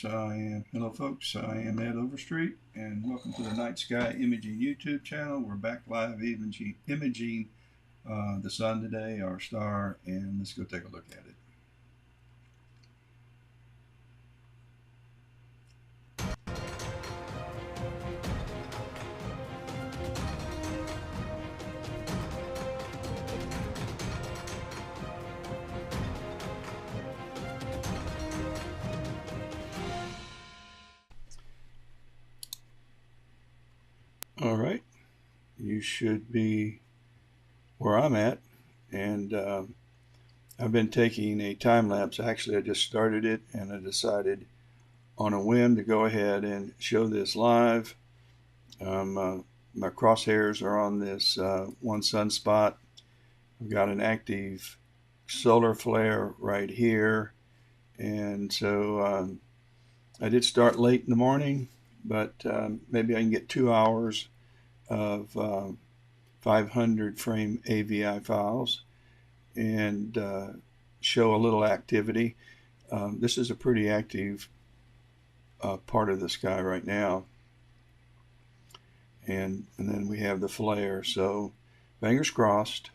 Hello folks. I am Ed Overstreet, and welcome to the Night Sky Imaging YouTube channel. We're back live imaging the sun today, our star, and let's go take a look at it. All right, you should be where I'm at, and I've been taking a time lapse. Actually, I just started it, and I decided on a whim to go ahead and show this live. My crosshairs are on this one sunspot. I've got an active solar flare right here, and so I did start late in the morning, but maybe I can get 2 hours of 500 frame AVI files and show a little activity. This is a pretty active part of the sky right now, and then we have the flare, so fingers crossed.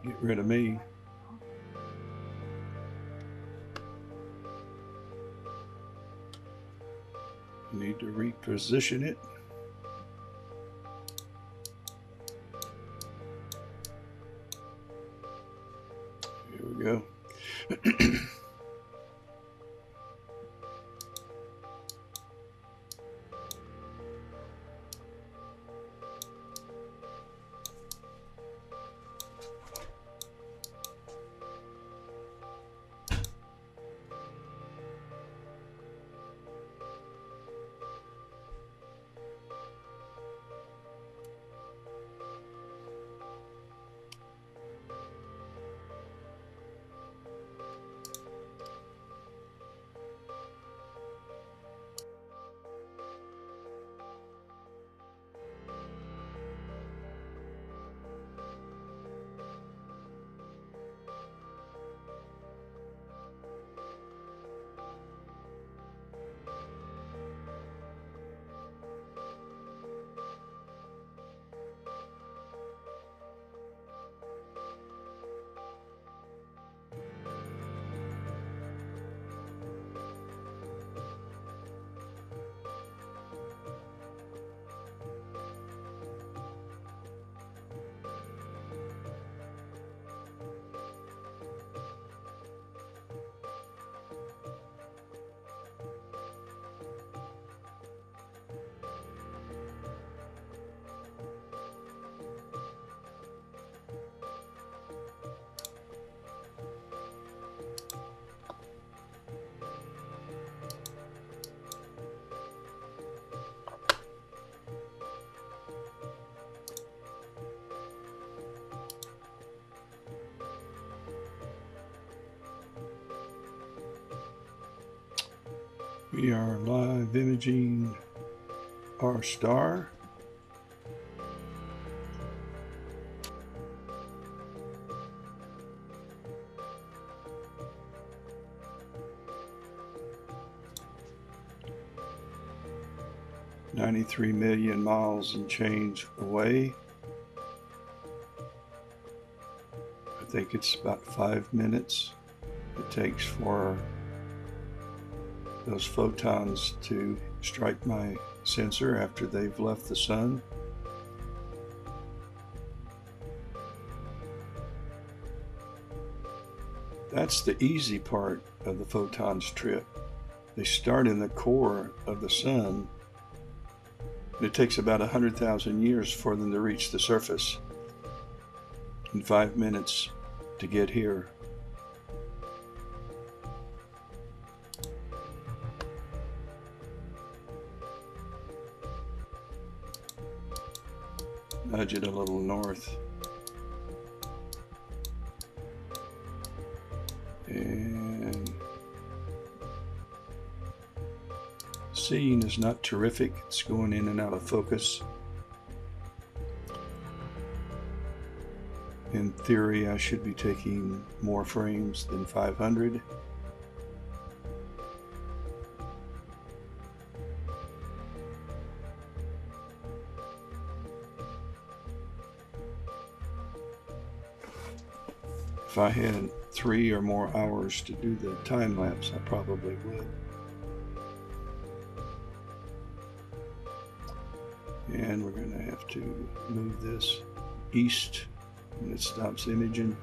Get rid of me. Need to reposition it. Here we go. We are live imaging our star. $93 million miles and change away. I think it's about 5 minutes it takes for those photons to strike my sensor after they've left the sun. That's the easy part of the photons trip. They start in the core of the sun, and it takes about 100,000 years for them to reach the surface, and 5 minutes to get here. Nudge it a little north. And seeing is not terrific. It's going in and out of focus. In theory, I should be taking more frames than 500. If I had 3 or more hours to do the time lapse, I probably would. And we're going to have to move this east when it stops imaging.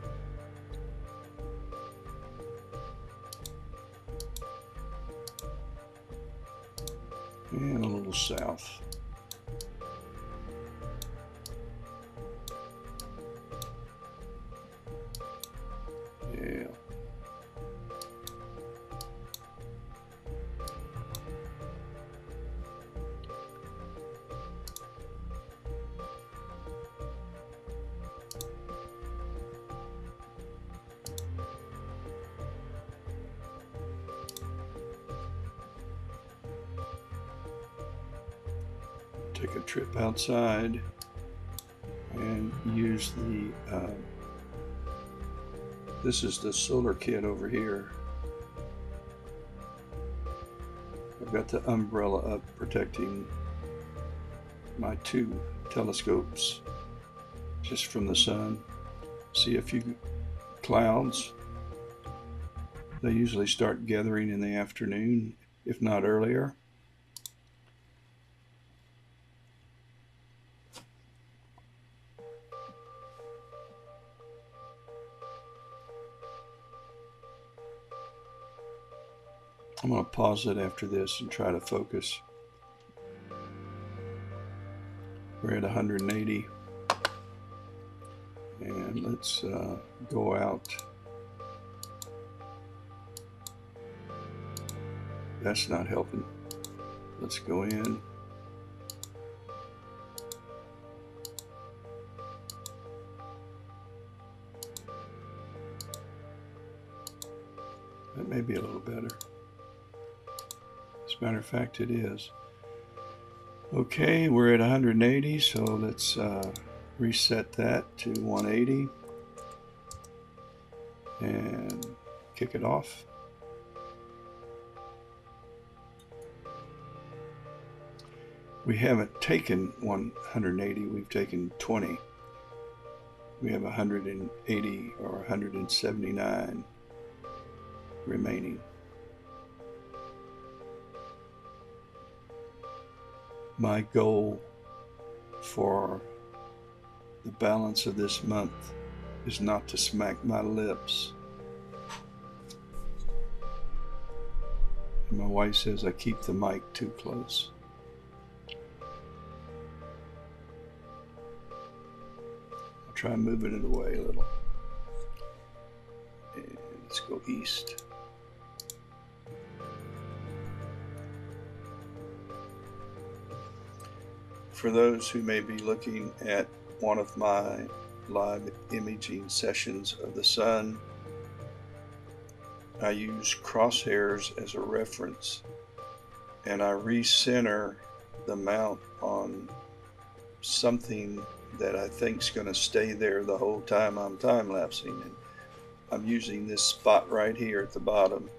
And a little south. Yeah. Take a trip outside and use the this is the solar kit over here. I've got the umbrella up protecting my 2 telescopes just from the sun. See a few clouds. They usually start gathering in the afternoon, if not earlier. I'm going to pause it after this and try to focus. We're at 180. And let's go out. That's not helping. Let's go in. That may be a little better. As a matter of fact, it is. Okay, we're at 180, so let's reset that to 180 and kick it off. We haven't taken 180, we've taken 20. We have 180 or 179 remaining. My goal for the balance of this month is not to smack my lips. And my wife says I keep the mic too close. I'll try moving it away a little. And let's go east. For those who may be looking at one of my live imaging sessions of the sun, I use crosshairs as a reference, and I recenter the mount on something that I think is going to stay there the whole time I'm time-lapsing. And I'm using this spot right here at the bottom,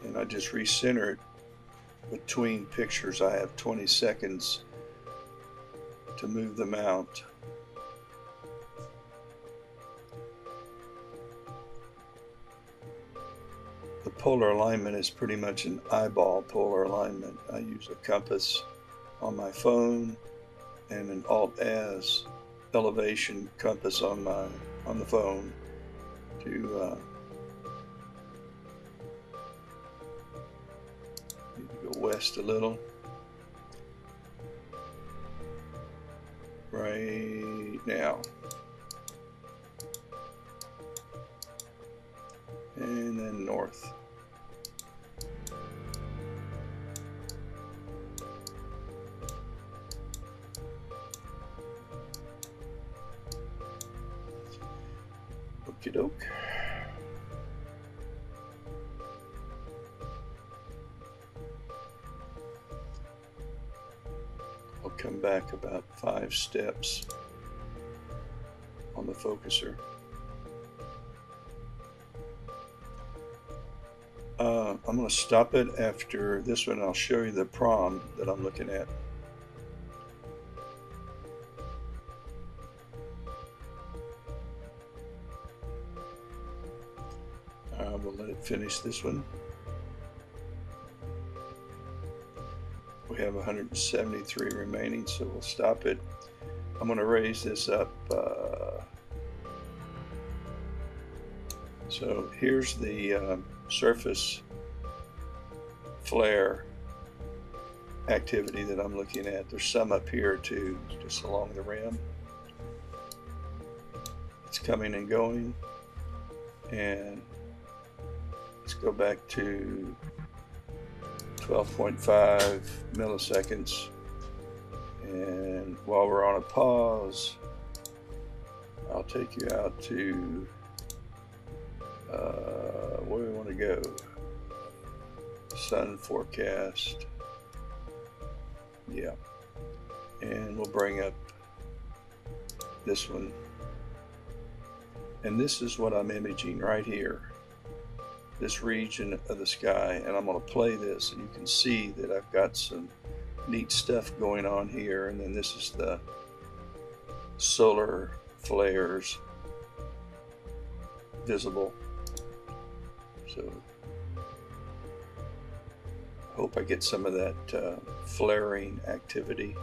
and I just recenter it between pictures. I have 20 seconds to move the mount. The polar alignment is pretty much an eyeball polar alignment. I use a compass on my phone and an Alt-Az elevation compass on the phone to need to go west a little. Right now. And then north. Okie doke. come back about 5 steps on the focuser. I'm going to stop it after this one. I'll show you the prom that I'm looking at. We'll let it finish this one. We have 173 remaining, so we'll stop it. I'm going to raise this up. So here's the surface flare activity that I'm looking at. There's some up here too, just along the rim. It's coming and going, and let's go back to 12.5 milliseconds, and while we're on a pause, I'll take you out to where we want to go. Sun forecast. Yeah, and we'll bring up this one, and this is what I'm imaging right here, this region of the sky. And I'm going to play this, and you can see that I've got some neat stuff going on here. And then this is the solar flares visible. So I hope I get some of that flaring activity.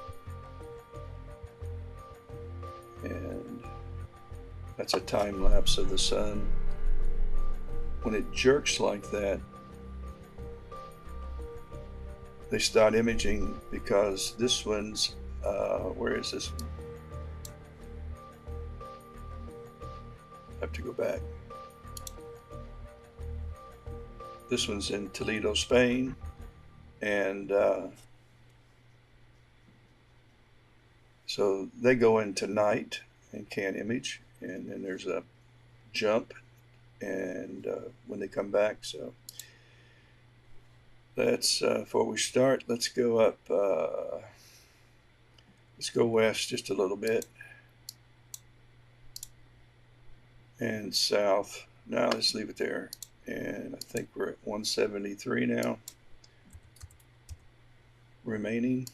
And that's a time lapse of the sun. When it jerks like that, they start imaging, because this one's, where is this one? I have to go back. This one's in Toledo, Spain, and so they go into night and can't image, and then there's a jump, and when they come back. So that's before we start, let's go up, let's go west just a little bit, and south. Now let's leave it there, and I think we're at 173 now remaining.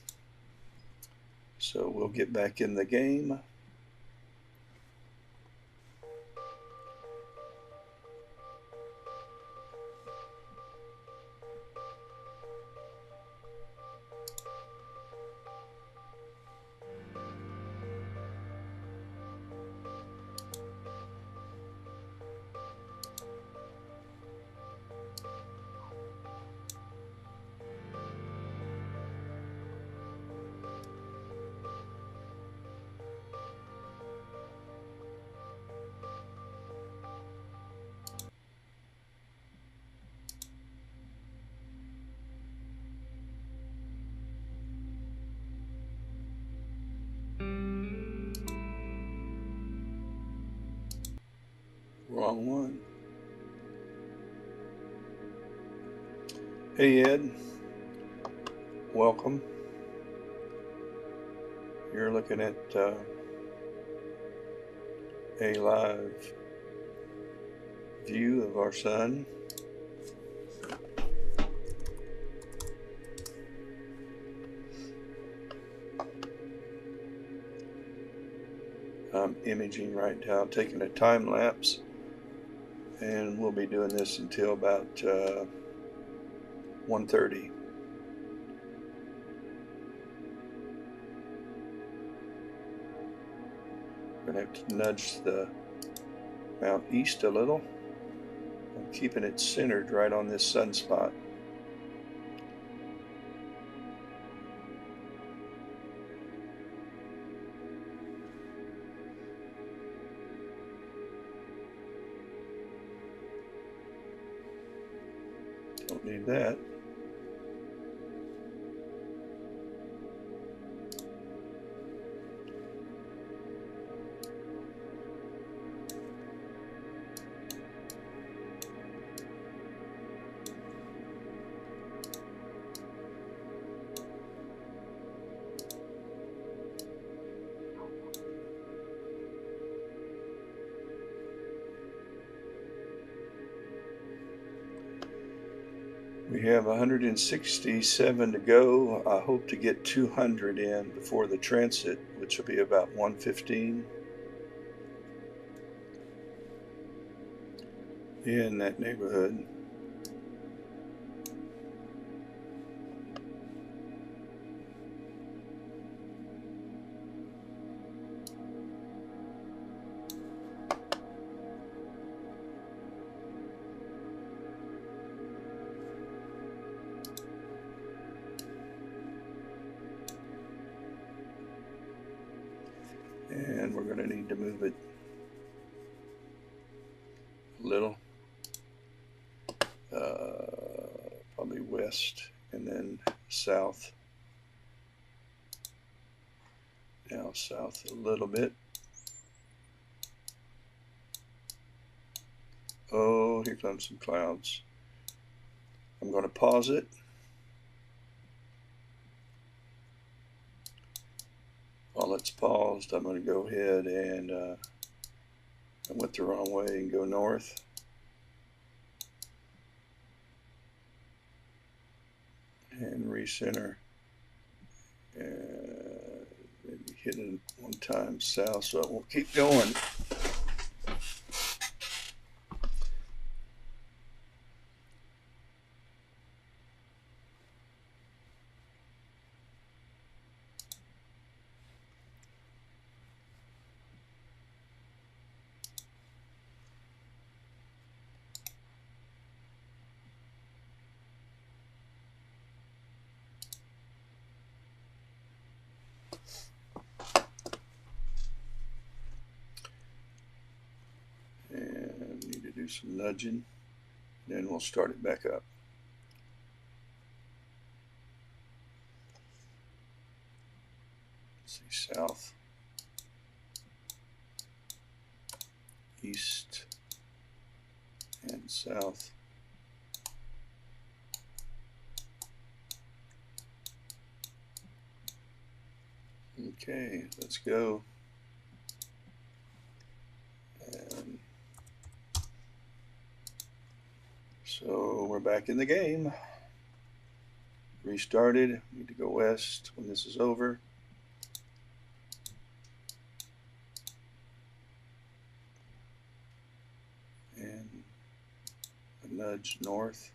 So we'll get back in the game. Wrong one. Hey Ed, welcome. You're looking at a live view of our sun. I'm imaging right now, taking a time lapse, and we'll be doing this until about 1:30. We're going to have to nudge the mount east a little. I'm keeping it centered right on this sunspot. Don't need that. We have 167 to go. I hope to get 200 in before the transit, which will be about 1:15 in that neighborhood. And we're going to need to move it a little, probably west and then south. Now south a little bit. Oh, here comes some clouds. I'm going to pause it. While it's paused, I'm going to go ahead and I went the wrong way and go north. And recenter. And maybe hit it one time south so it won't keep going. And need to do some nudging. Then we'll start it back up. Let's see, south, east, and south. Okay, let's go. And so we're back in the game. Restarted. Need to go west when this is over. And a nudge north.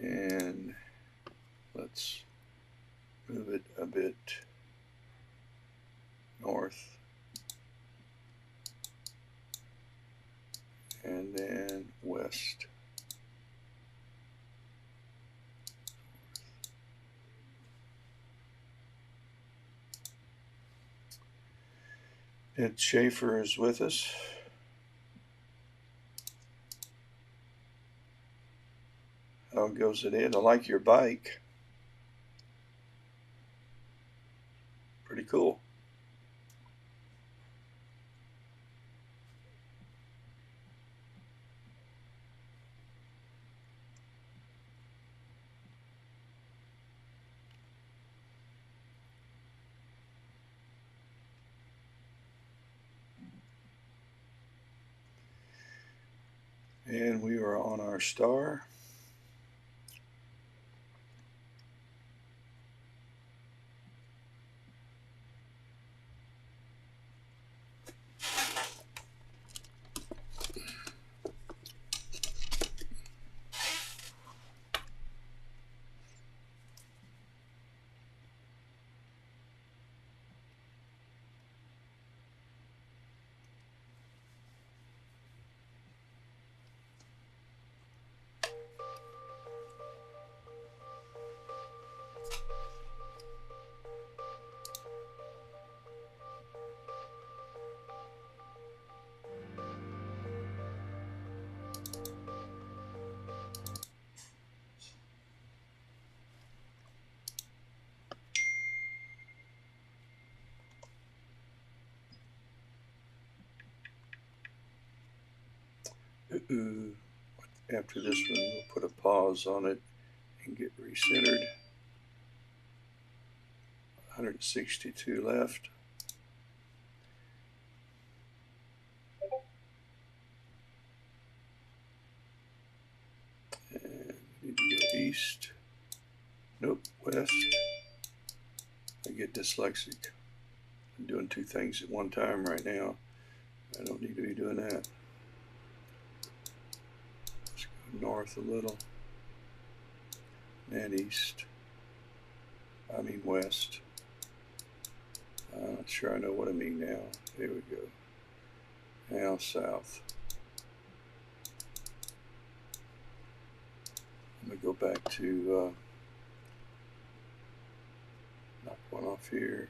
And let's move it a bit north. And then west. Ed Schaefer is with us. How goes it, Ed? I like your bike. Pretty cool. And we are on our star. Ooh, after this one, we'll put a pause on it and get recentered. 162 left. And we need to go east. Nope, west. I get dyslexic. I'm doing two things at one time right now. I don't need to be doing that. Let's go north a little. And east. I mean west. I'm not sure I know what I mean now. There we go. Now south. I'm going to go back to knock one off here.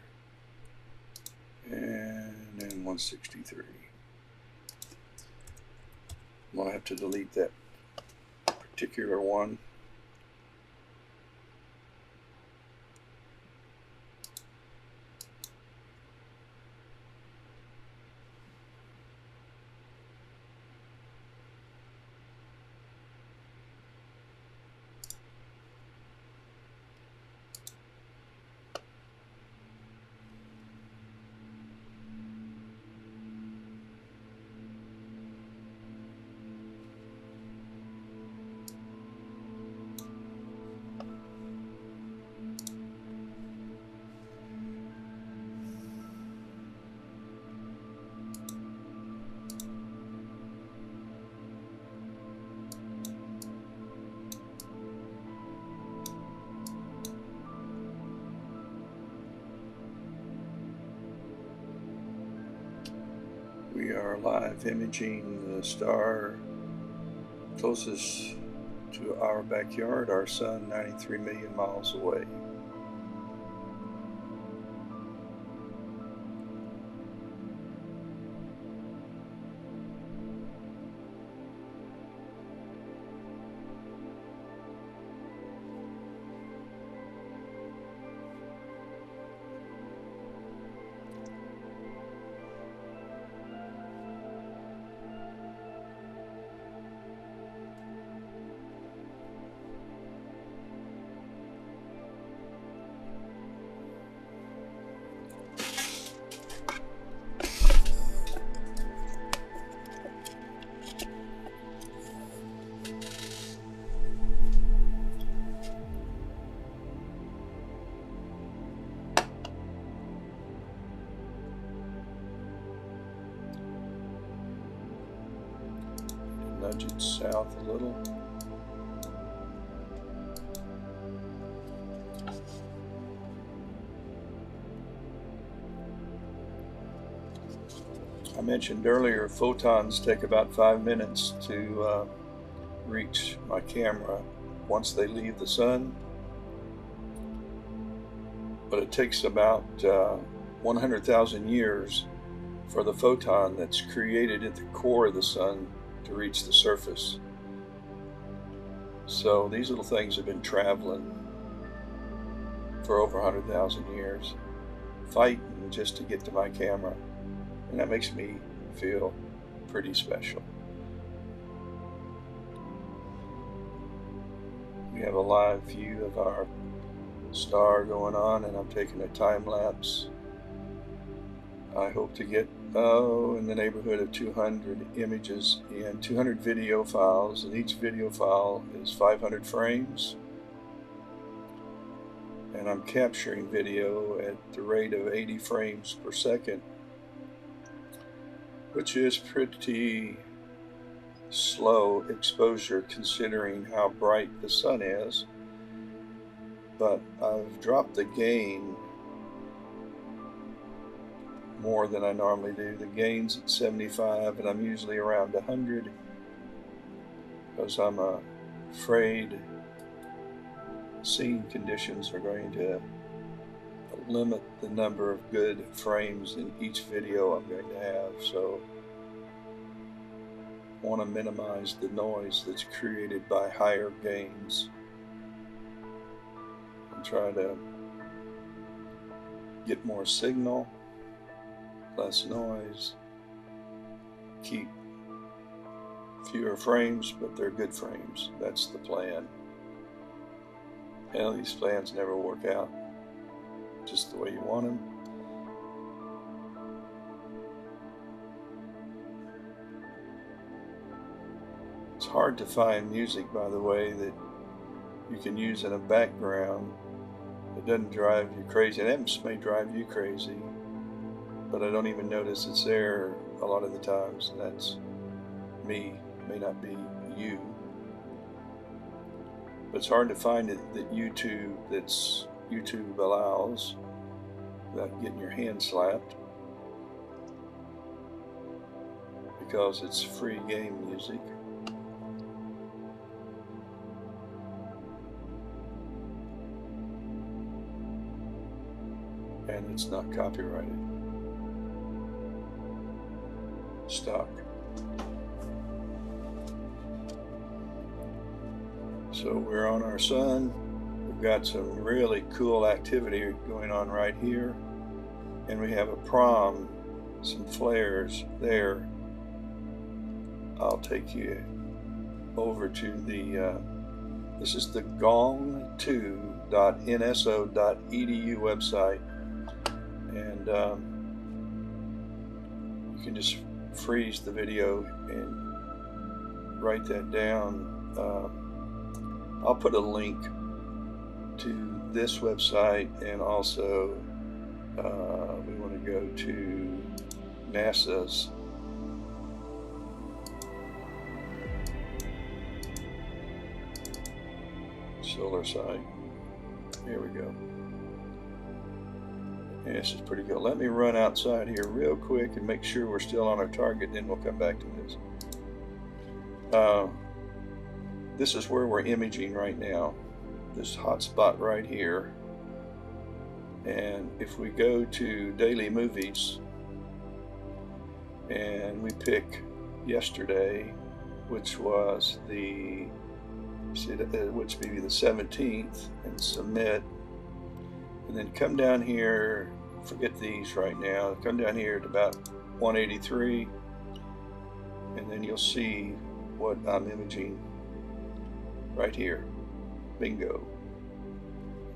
And then 163. I'm going to have to delete that particular one. We are live imaging the star closest to our backyard, our sun, 93 million miles away. Nudge it south a little. I mentioned earlier, photons take about 5 minutes to reach my camera once they leave the sun, but it takes about 100,000 years for the photon that's created at the core of the sun to reach the surface. So these little things have been traveling for over 100,000 years, fighting just to get to my camera. And that makes me feel pretty special. We have a live view of our star going on, and I'm taking a time lapse. I hope to get in the neighborhood of 200 images and 200 video files, and each video file is 500 frames. And I'm capturing video at the rate of 80 frames per second, which is pretty slow exposure considering how bright the sun is. But I've dropped the gain more than I normally do. The gain's at 75 and I'm usually around 100 because I'm afraid scene conditions are going to limit the number of good frames in each video I'm going to have. So I want to minimize the noise that's created by higher gains and try to get more signal, less noise, keep Fewer frames, but they're good frames. That's the plan. Hell, these plans never work out just the way you want them. It's hard to find music, by the way, that you can use in a background. It doesn't drive you crazy. And it may drive you crazy, but I don't even notice it's there a lot of the times. And that's me, may not be you. But it's hard to find it that YouTube allows without getting your hand slapped, because it's free game music. And it's not copyrighted. Stock. So we're on our sun. We've got some really cool activity going on right here. And we have a prom, some flares there. I'll take you over to the, this is the gong2.nso.edu website. And you can just freeze the video and write that down. I'll put a link to this website, and also we want to go to NASA's solar site. Here we go. Yeah, this is pretty good. Let me run outside here real quick and make sure we're still on our target, then we'll come back to this. This is where we're imaging right now, this hot spot right here. And if we go to daily movies and we pick yesterday, which was which would be the 17th, and submit, and then come down here, forget these right now, come down here to about 183, and then you'll see what I'm imaging right here. Bingo.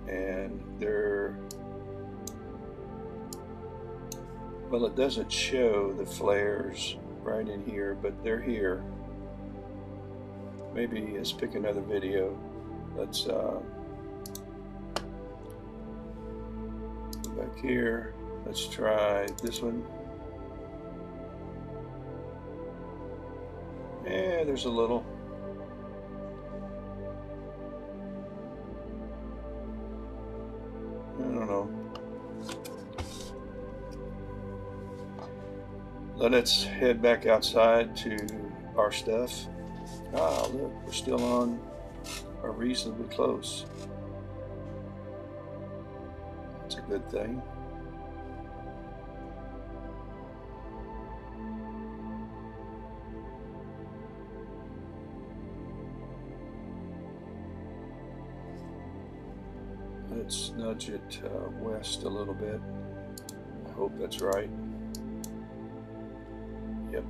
And well, it doesn't show the flares right in here, but they're here. Maybe let's pick another video. Let's go back here. Let's try this one. Yeah, there's a little. I don't know. Let's head back outside to our stuff. Ah, look, we're still on, or reasonably close. That's a good thing. Let's nudge it west a little bit. I hope that's right. Yep.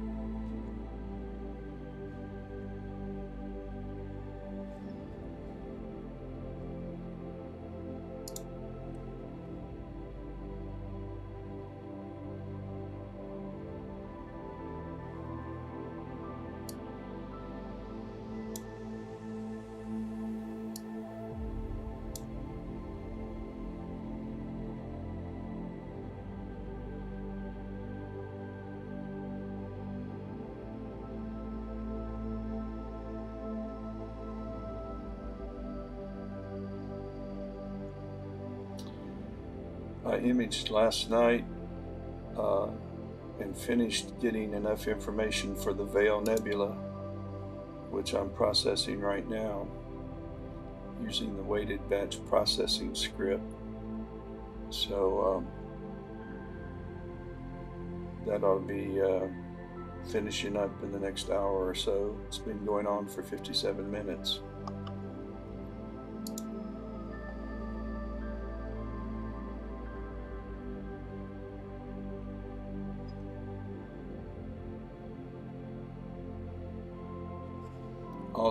I imaged last night and finished getting enough information for the Veil Nebula, which I'm processing right now using the weighted batch processing script. So that ought to be finishing up in the next hour or so. It's been going on for 57 minutes.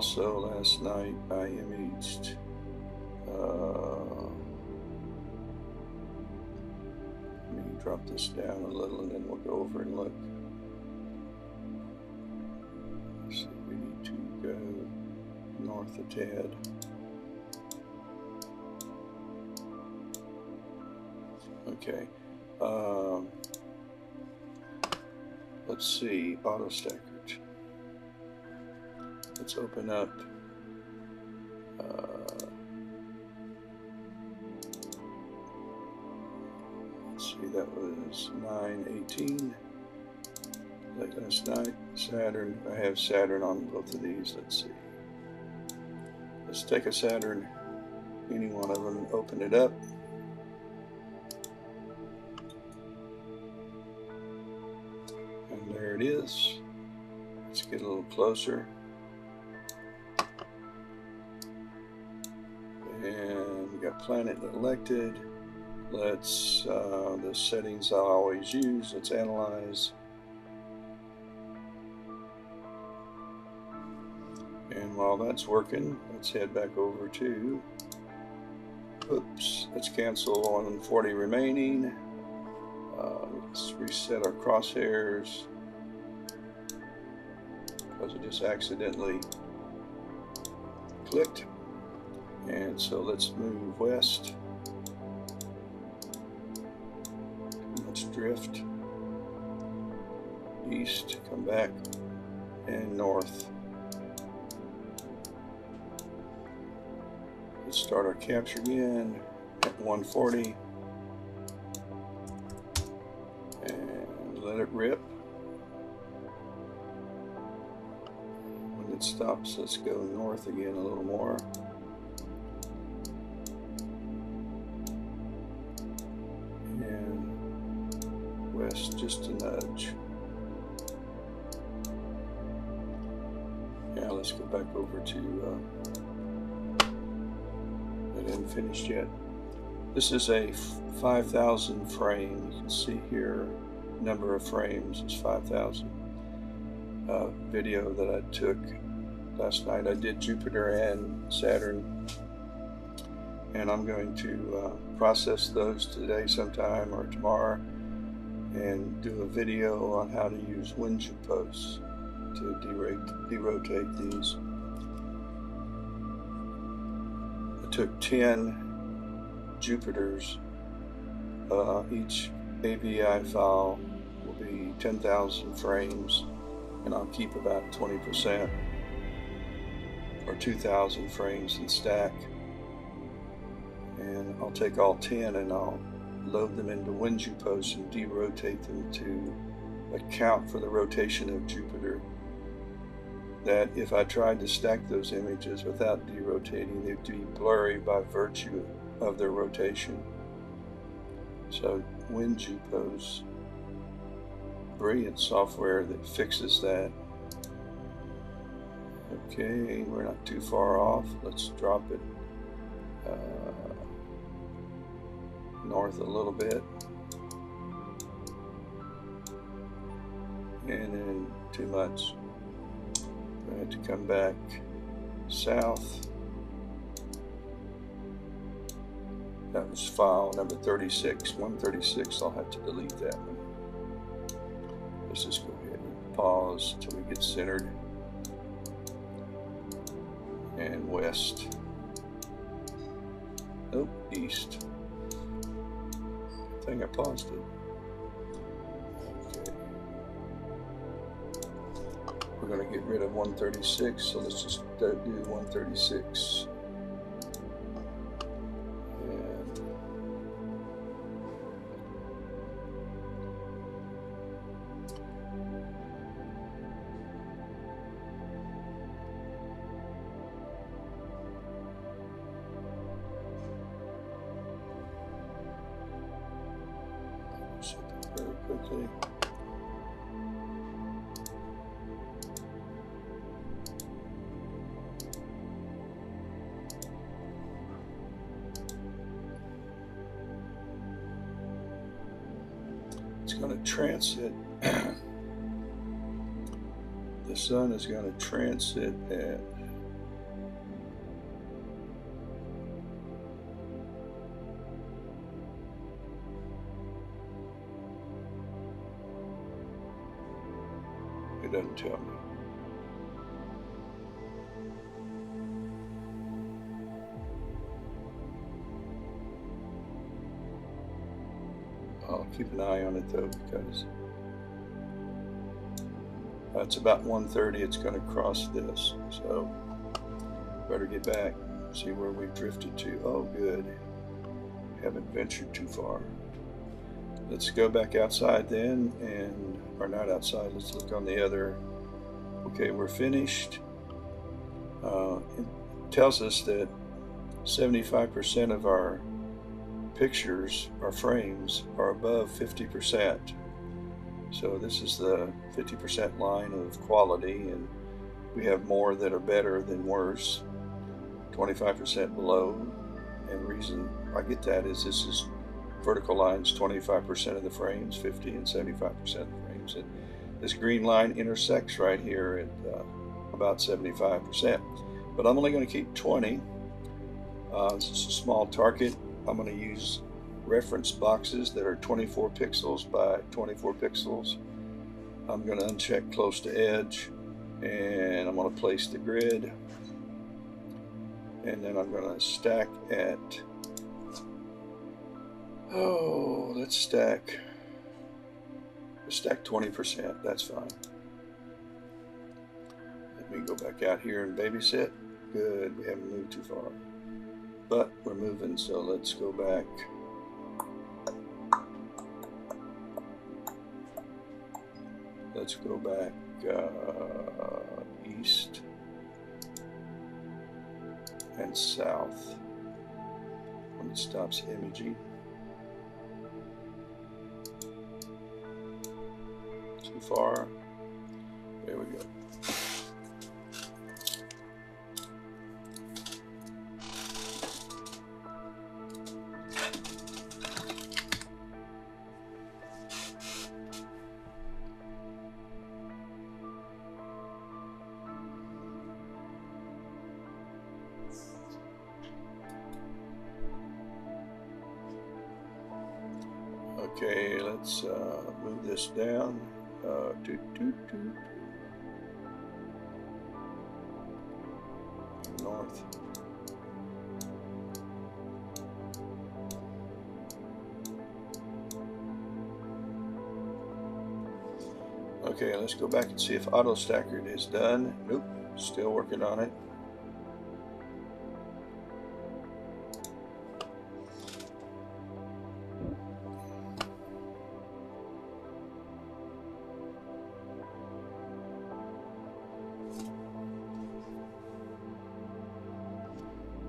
also last night I imaged let me drop this down a little and then we'll go over and look. Let's see, we need to go north a tad. Okay. Let's see, auto stacker. Let's open up let's see, that was 9/18 late last night. Saturn, I have Saturn on both of these. Let's see, let's take a Saturn, any one of them, open it up. And there it is. Let's get a little closer. And we got planet elected. Let's, the settings I always use, let's analyze. And while that's working, let's head back over to, oops, let's cancel 140 remaining. Let's reset our crosshairs because it just accidentally clicked. And so let's move west. Let's drift east, come back, and north. Let's start our capture again at 140 and let it rip. When it stops, let's go north again a little more. West just a nudge. Yeah, let's go back over to, it isn't finished yet. This is a 5,000 frame. You can see here, number of frames is 5,000. Video that I took last night. I did Jupiter and Saturn, and I'm going to process those today sometime or tomorrow and do a video on how to use WinJupos to derotate these. I took 10 Jupiters. Each AVI file will be 10,000 frames, and I'll keep about 20% or 2,000 frames in stack. And I'll take all 10 and I'll load them into WinJupos and derotate them to account for the rotation of Jupiter. That if I tried to stack those images without derotating, they'd be blurry by virtue of their rotation. So WinJupos, brilliant software that fixes that. Okay, we're not too far off. Let's drop it north a little bit, and then too much. I had to come back south. That was file number 36, 136. I'll have to delete that one. Let's just go ahead and pause till we get centered. And west. Oh, east. I think I paused it. Okay. We're going to get rid of 136, so let's just do 136. And very quickly. It's going to transit. The sun is going to transit at doesn't tell me. I'll keep an eye on it though, because it's about 1:30. It's going to cross this, so better get back, see where we've drifted to. Oh, good. Haven't ventured too far. Let's go back outside then, or not outside. Let's look on the other. Okay, we're finished. It tells us that 75% of our pictures, our frames, are above 50%. So this is the 50% line of quality, and we have more that are better than worse, 25% below. And the reason I get that is this is vertical lines, 25% of the frames, 50 and 75% of the frames. And this green line intersects right here at about 75%. But I'm only going to keep 20. This is a small target. I'm going to use reference boxes that are 24 pixels by 24 pixels. I'm going to uncheck close to edge, and I'm going to place the grid, and then I'm going to stack at, let's stack 20%. That's fine. Let me go back out here and babysit. Good, we haven't moved too far, but we're moving, so let's go back. Let's go back east and south when it stops imaging. Too far. There we go. Okay, let's move this down. North. Okay, let's go back and see if auto stacker is done. Nope, still working on it.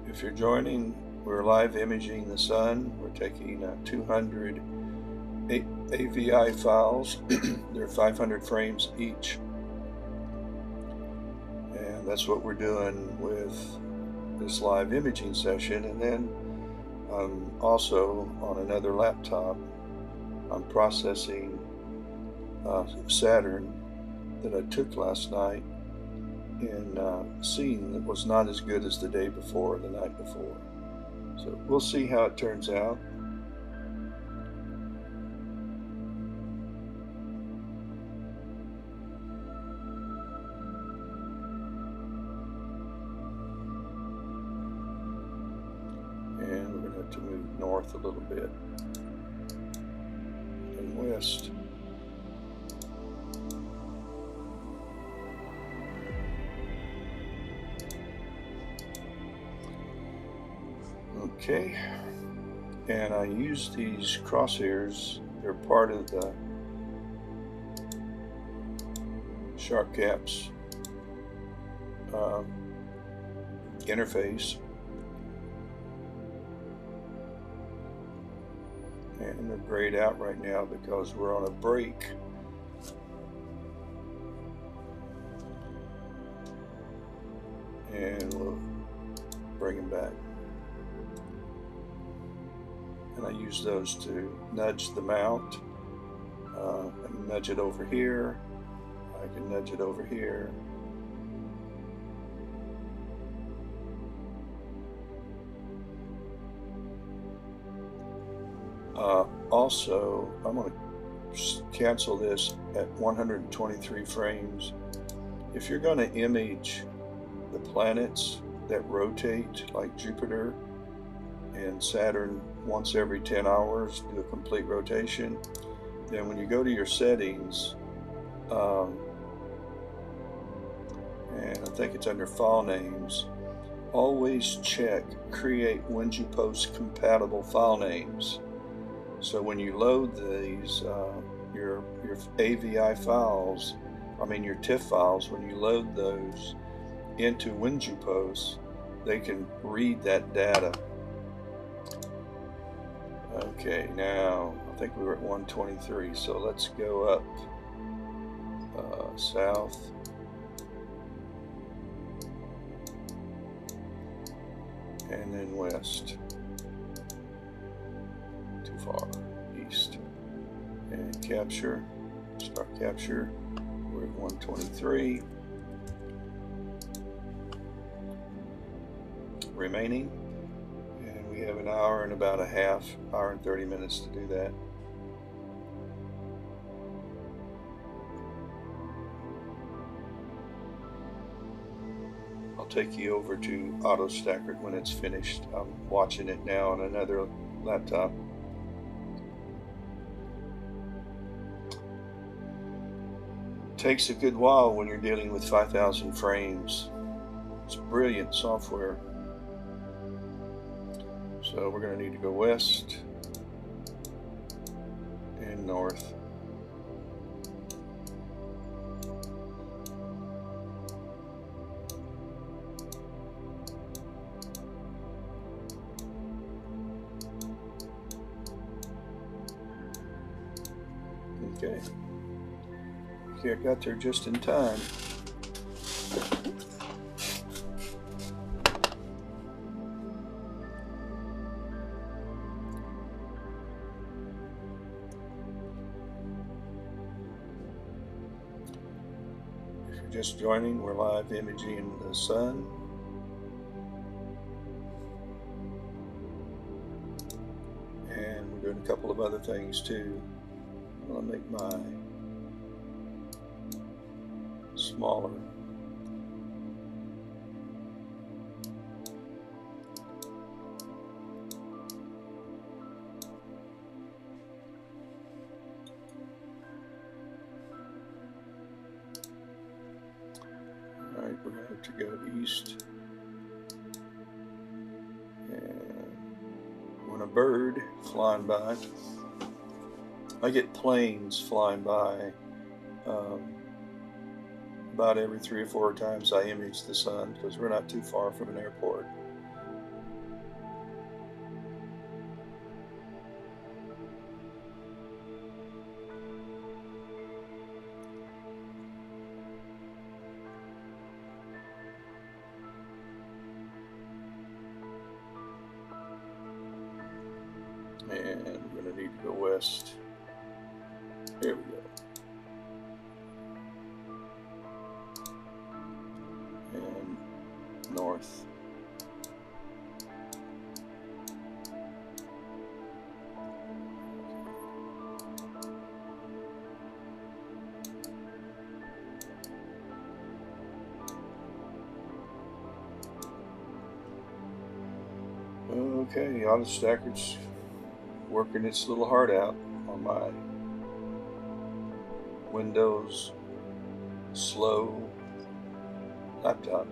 If you're joining, we're live imaging the sun. We're taking 200 AVI files. They're 500 frames each. And that's what we're doing with this live imaging session. And then also on another laptop, I'm processing Saturn that I took last night, in scene that was not as good as the day before, the night before. So we'll see how it turns out. And we're going to have to move north a little bit and west. Okay, and I use these crosshairs. They're part of the SharpCaps interface, and they're grayed out right now because we're on a break. And we'll bring them back. And I use those to nudge the mount. I can nudge it over here. I can nudge it over here. Also, I'm going to cancel this at 123 frames. If you're going to image the planets that rotate, like Jupiter and Saturn, once every 10 hours, do a complete rotation, then when you go to your settings, and I think it's under file names, always check create WinJuPost compatible file names. So when you load these, your AVI files, your TIFF files, when you load those into WinJuPost, they can read that data. Okay, now I think we were at 123, so let's go up south. And then west. Too far. East. And capture. Start capture. We're at 123. Remaining. And we have an hour and about a half, hour and 30 minutes to do that. I'll take you over to AutoStacker when it's finished. I'm watching it now on another laptop. It takes a good while when you're dealing with 5,000 frames. It's brilliant software. So we're going to need to go west and north. Okay. Okay, I got there just in time. If you're just joining, we're live imaging the sun. And we're doing a couple of other things too. I'll make mine smaller. Alright, we're going to have to go east. And when a bird flying by, I get planes flying by about every 3 or 4 times I image the sun, because we're not too far from an airport. And we're going to need to go west. Here we go. And north. Okay, AutoStacker's working its little heart out on my Windows slow laptop.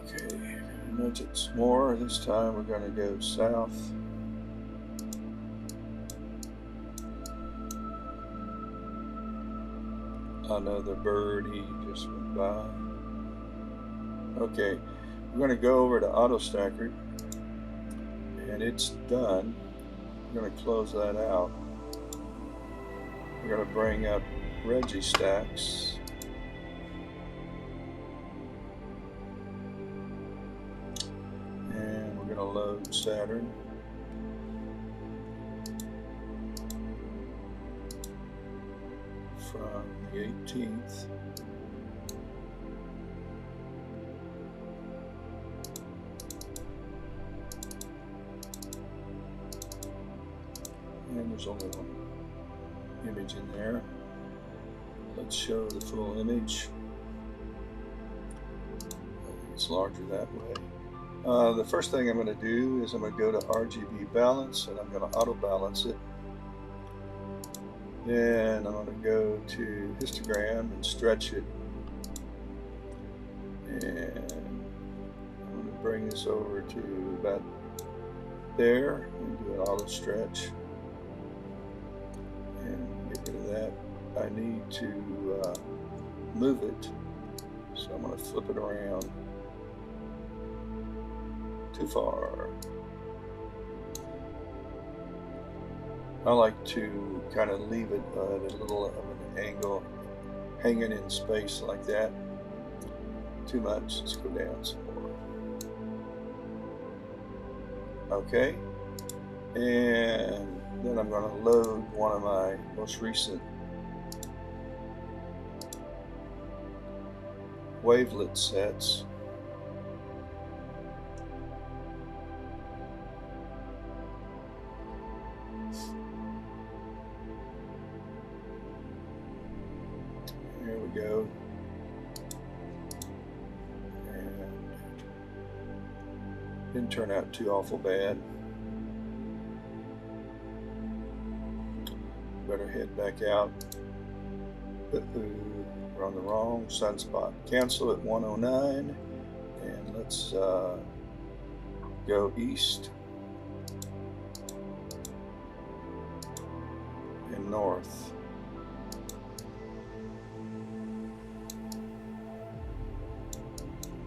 Okay, nudge it some more. This time we're going to go south. And north. And north. Okay, now let's take a look at the sun. Okay, Another birdie just went by. Okay, we're going to go over to AutoStacker, and it's done. We're going to close that out. We're going to bring up Registacks. And we're going to load Saturn. From the 18th. And there's only one image in there. Let's show the full image. I think it's larger that way. The first thing I'm going to do is I'm going to go to RGB balance, and I'm going to auto balance it. Then I'm going to go to histogram and stretch it. And I'm going to bring this over to about there and do an auto stretch. And get rid of that. I need to move it. So I'm going to flip it around. Too far. I like to kind of leave it at a little of an angle, hanging in space like that. Too much. Let's go down some more. Okay. And then I'm going to load one of my most recent wavelet sets. There we go. And didn't turn out too awful bad. Better head back out. We're on the wrong sunspot. Cancel at 109. And let's go east and north.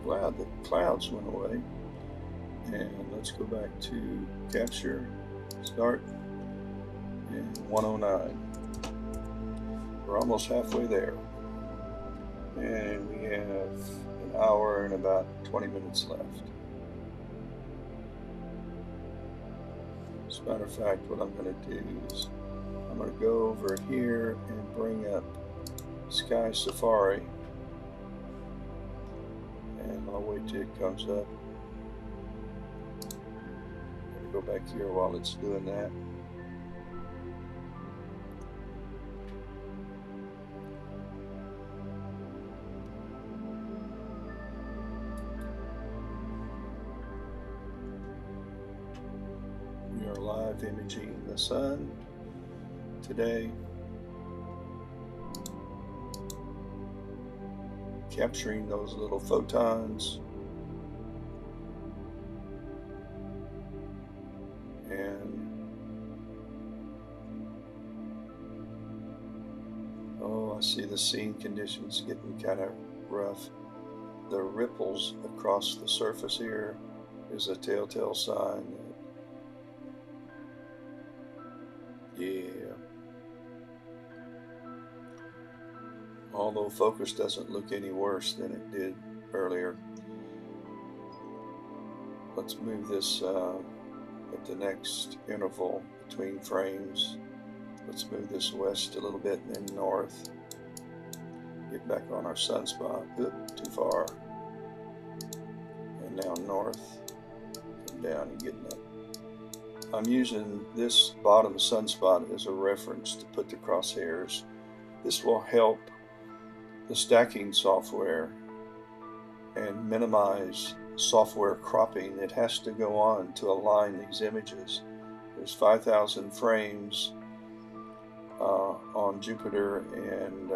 Glad the clouds went away. And let's go back to capture, start, and 109. We're almost halfway there. And we have an hour and about 20 minutes left. As a matter of fact, what I'm going to do is I'm going to go over here and bring up Sky Safari. And I'll wait till it comes up. I'm going to go back here while it's doing that. We are live imaging the sun today, capturing those little photons, and oh, I see the scene conditions getting kind of rough. The ripples across the surface here is a telltale sign that, yeah. Although focus doesn't look any worse than it did earlier. Let's move this at the next interval between frames. Let's move this west a little bit and then north. Get back on our sunspot. Oop, too far. And now north. Come down and get in that. I'm using this bottom sunspot as a reference to put the crosshairs. This will help the stacking software and minimize software cropping that has to go on to align these images. There's 5,000 frames on Jupiter, and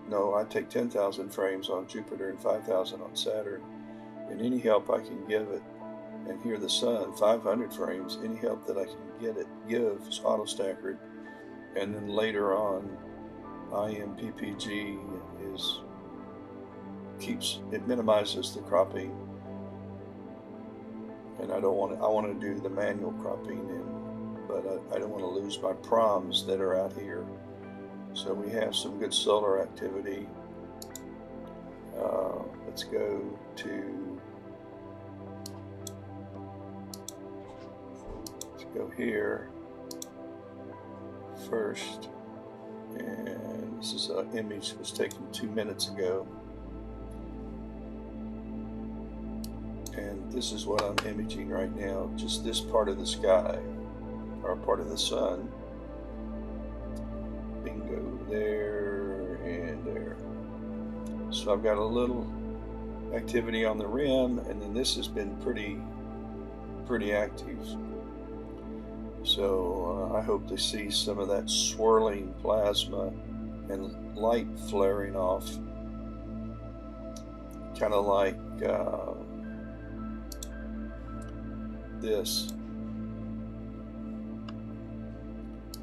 no, I take 10,000 frames on Jupiter and 5,000 on Saturn. And any help I can give it, and here the sun, 500 frames, any help that I can give is AutoStacker. And then later on, IMPPG it minimizes the cropping, and I want to do the manual cropping, but I don't want to lose my proms that are out here. So we have some good solar activity. Let's go here first, and this is an image that was taken 2 minutes ago, and this is what I'm imaging right now, just this part of the sky, or part of the sun. Bingo, there and there. So I've got a little activity on the rim, and then this has been pretty active. So I hope to see some of that swirling plasma and light flaring off, kind of like this.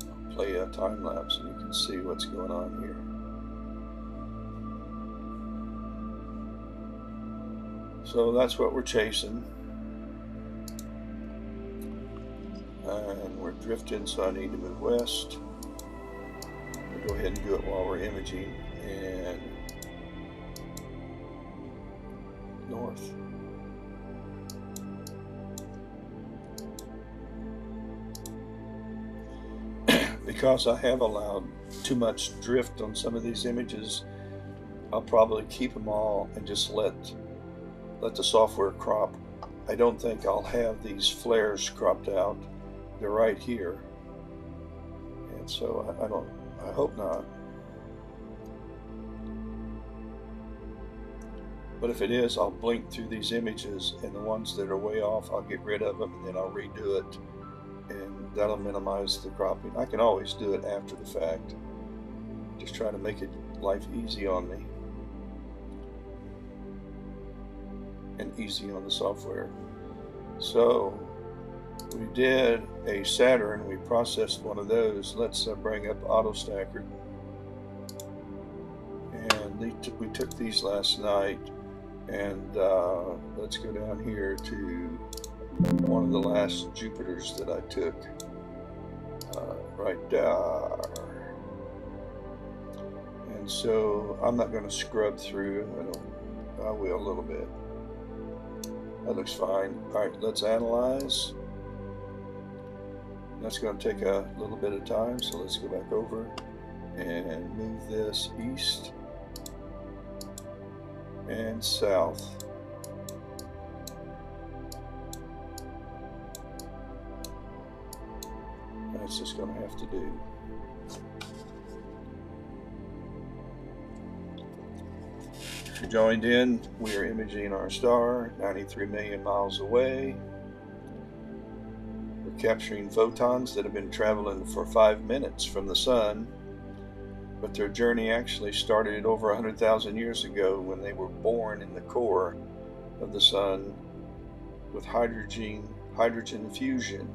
I'll play a time lapse and you can see what's going on here. So that's what we're chasing. And we're drifting, so I need to move west. We'll go ahead and do it while we're imaging, and north. Because I have allowed too much drift on some of these images, I'll probably keep them all and just let the software crop. I don't think I'll have these flares cropped out. They're right here, and so I hope not. But if it is, I'll blink through these images, and the ones that are way off, I'll get rid of them, and then I'll redo it, and that'll minimize the cropping. I can always do it after the fact. Just try to make life easy on me, and easy on the software. So we did a Saturn, we processed one of those. Let's bring up AutoStacker. And we took these last night, and let's go down here to one of the last Jupiters that I took, right there. And so I'm not going to scrub through. I will a little bit. That looks fine. All right, let's analyze. That's going to take a little bit of time, so let's go back over and move this east and south. That's just going to have to do. If you joined in, we are imaging our star 93 million miles away. We're capturing photons that have been traveling for 5 minutes from the sun, but their journey actually started over 100,000 years ago when they were born in the core of the sun with hydrogen fusion.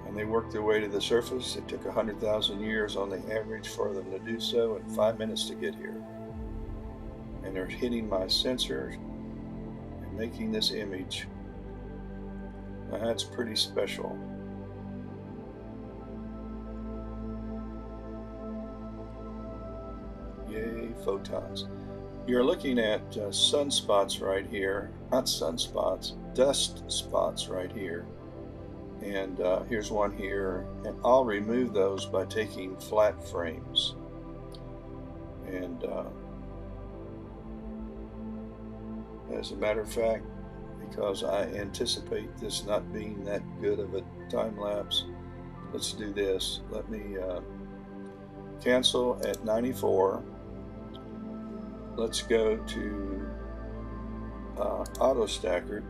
And they worked their way to the surface. It took 100,000 years on the average for them to do so, and 5 minutes to get here. And they're hitting my sensor and making this image. Now that's pretty special. Yay, photons. You're looking at sunspots right here. Not sunspots, dust spots right here. And here's one here. And I'll remove those by taking flat frames. And as a matter of fact, because I anticipate this not being that good of a time lapse, let's do this. Let me cancel at 94. Let's go to AutoStacker.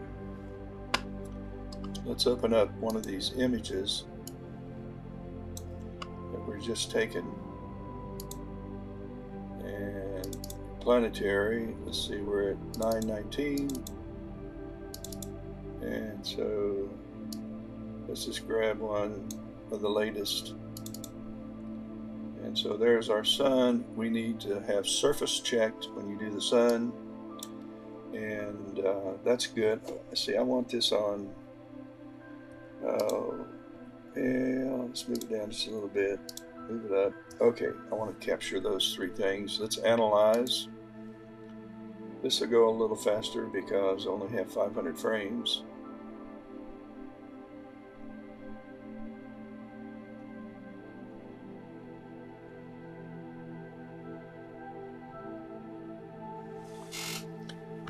Let's open up one of these images that we're just taking. And planetary, let's see, we're at 919. And so let's just grab one of the latest. And And so there's our sun. We need to have surface checked when you do the sun, and that's good. See, I want this on, yeah, let's move it down just a little bit, move it up. Okay, I want to capture those three things. Let's analyze. This will go a little faster because I only have 500 frames.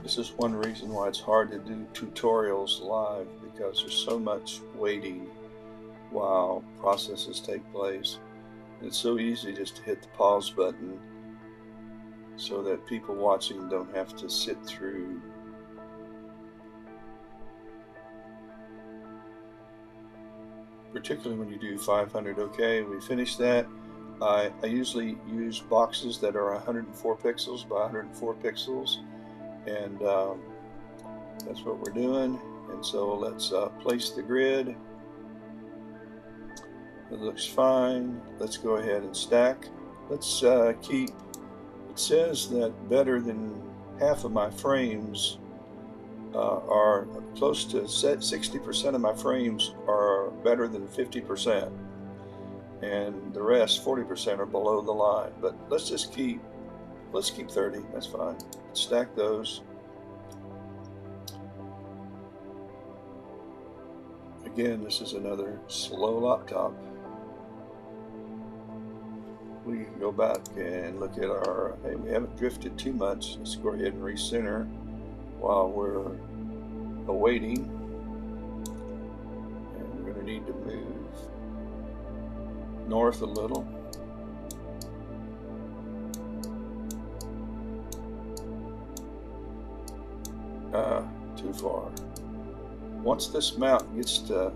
This is one reason why it's hard to do tutorials live, because there's so much waiting while processes take place. It's so easy just to hit the pause button so that people watching don't have to sit through particularly when you do 500. Okay, we finished that. I usually use boxes that are 104 pixels by 104 pixels, and that's what we're doing. And so let's place the grid. It looks fine. Let's go ahead and stack. Let's keep, it says that better than half of my frames are close to 60% of my frames are better than 50%, and the rest 40% are below the line. But let's keep 30. That's fine. Let's stack those. Again, this is another slow laptop. We can go back and look at our, hey, we haven't drifted too much. Let's go ahead and recenter while we're awaiting. And we're going to need to move north a little. Too far. Once this mount gets to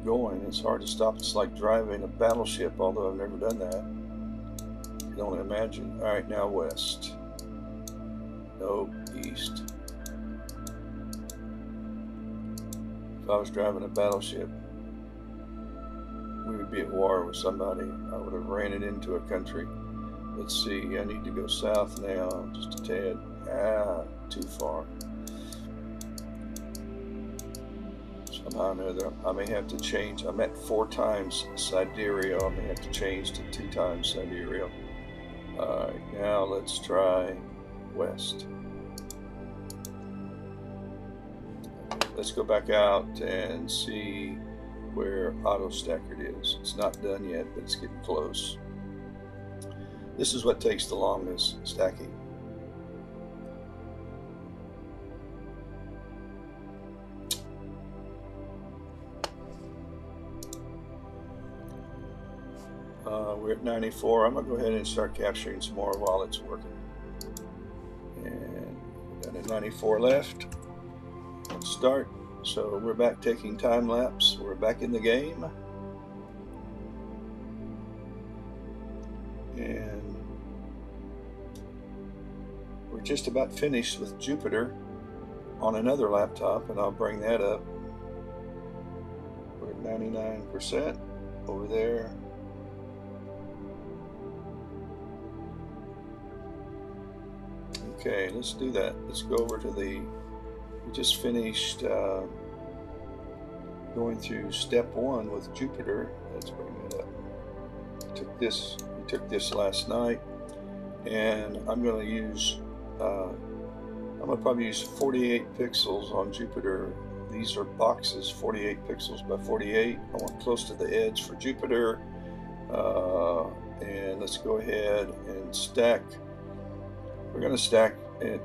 going, it's hard to stop. It's like driving a battleship, although I've never done that. You can only imagine. All right, now west. No, east. If I was driving a battleship, we would be at war with somebody. I would have ran it into a country. Let's see, I need to go south now, just a tad. Too far. Somehow or another, I may have to change. I'm at 4 times sidereal. I may have to change to 2 times sidereal. Alright, now let's try west. Let's go back out and see where auto stacker is. It's not done yet, but it's getting close. This is what takes the longest, stacking. We're at 94. I'm going to go ahead and start capturing some more while it's working. And got a 94 left. Let's start. So we're back taking time lapse. We're back in the game. And we're just about finished with Jupiter on another laptop, and I'll bring that up. We're at 99% over there. Okay, let's do that. Let's go over to the, we just finished going through step 1 with Jupiter. Let's bring it up. We took this last night, and I'm going to use, I'm going to probably use 48 pixels on Jupiter. These are boxes, 48 pixels by 48. I want close to the edge for Jupiter. And let's go ahead and stack. We're going to stack at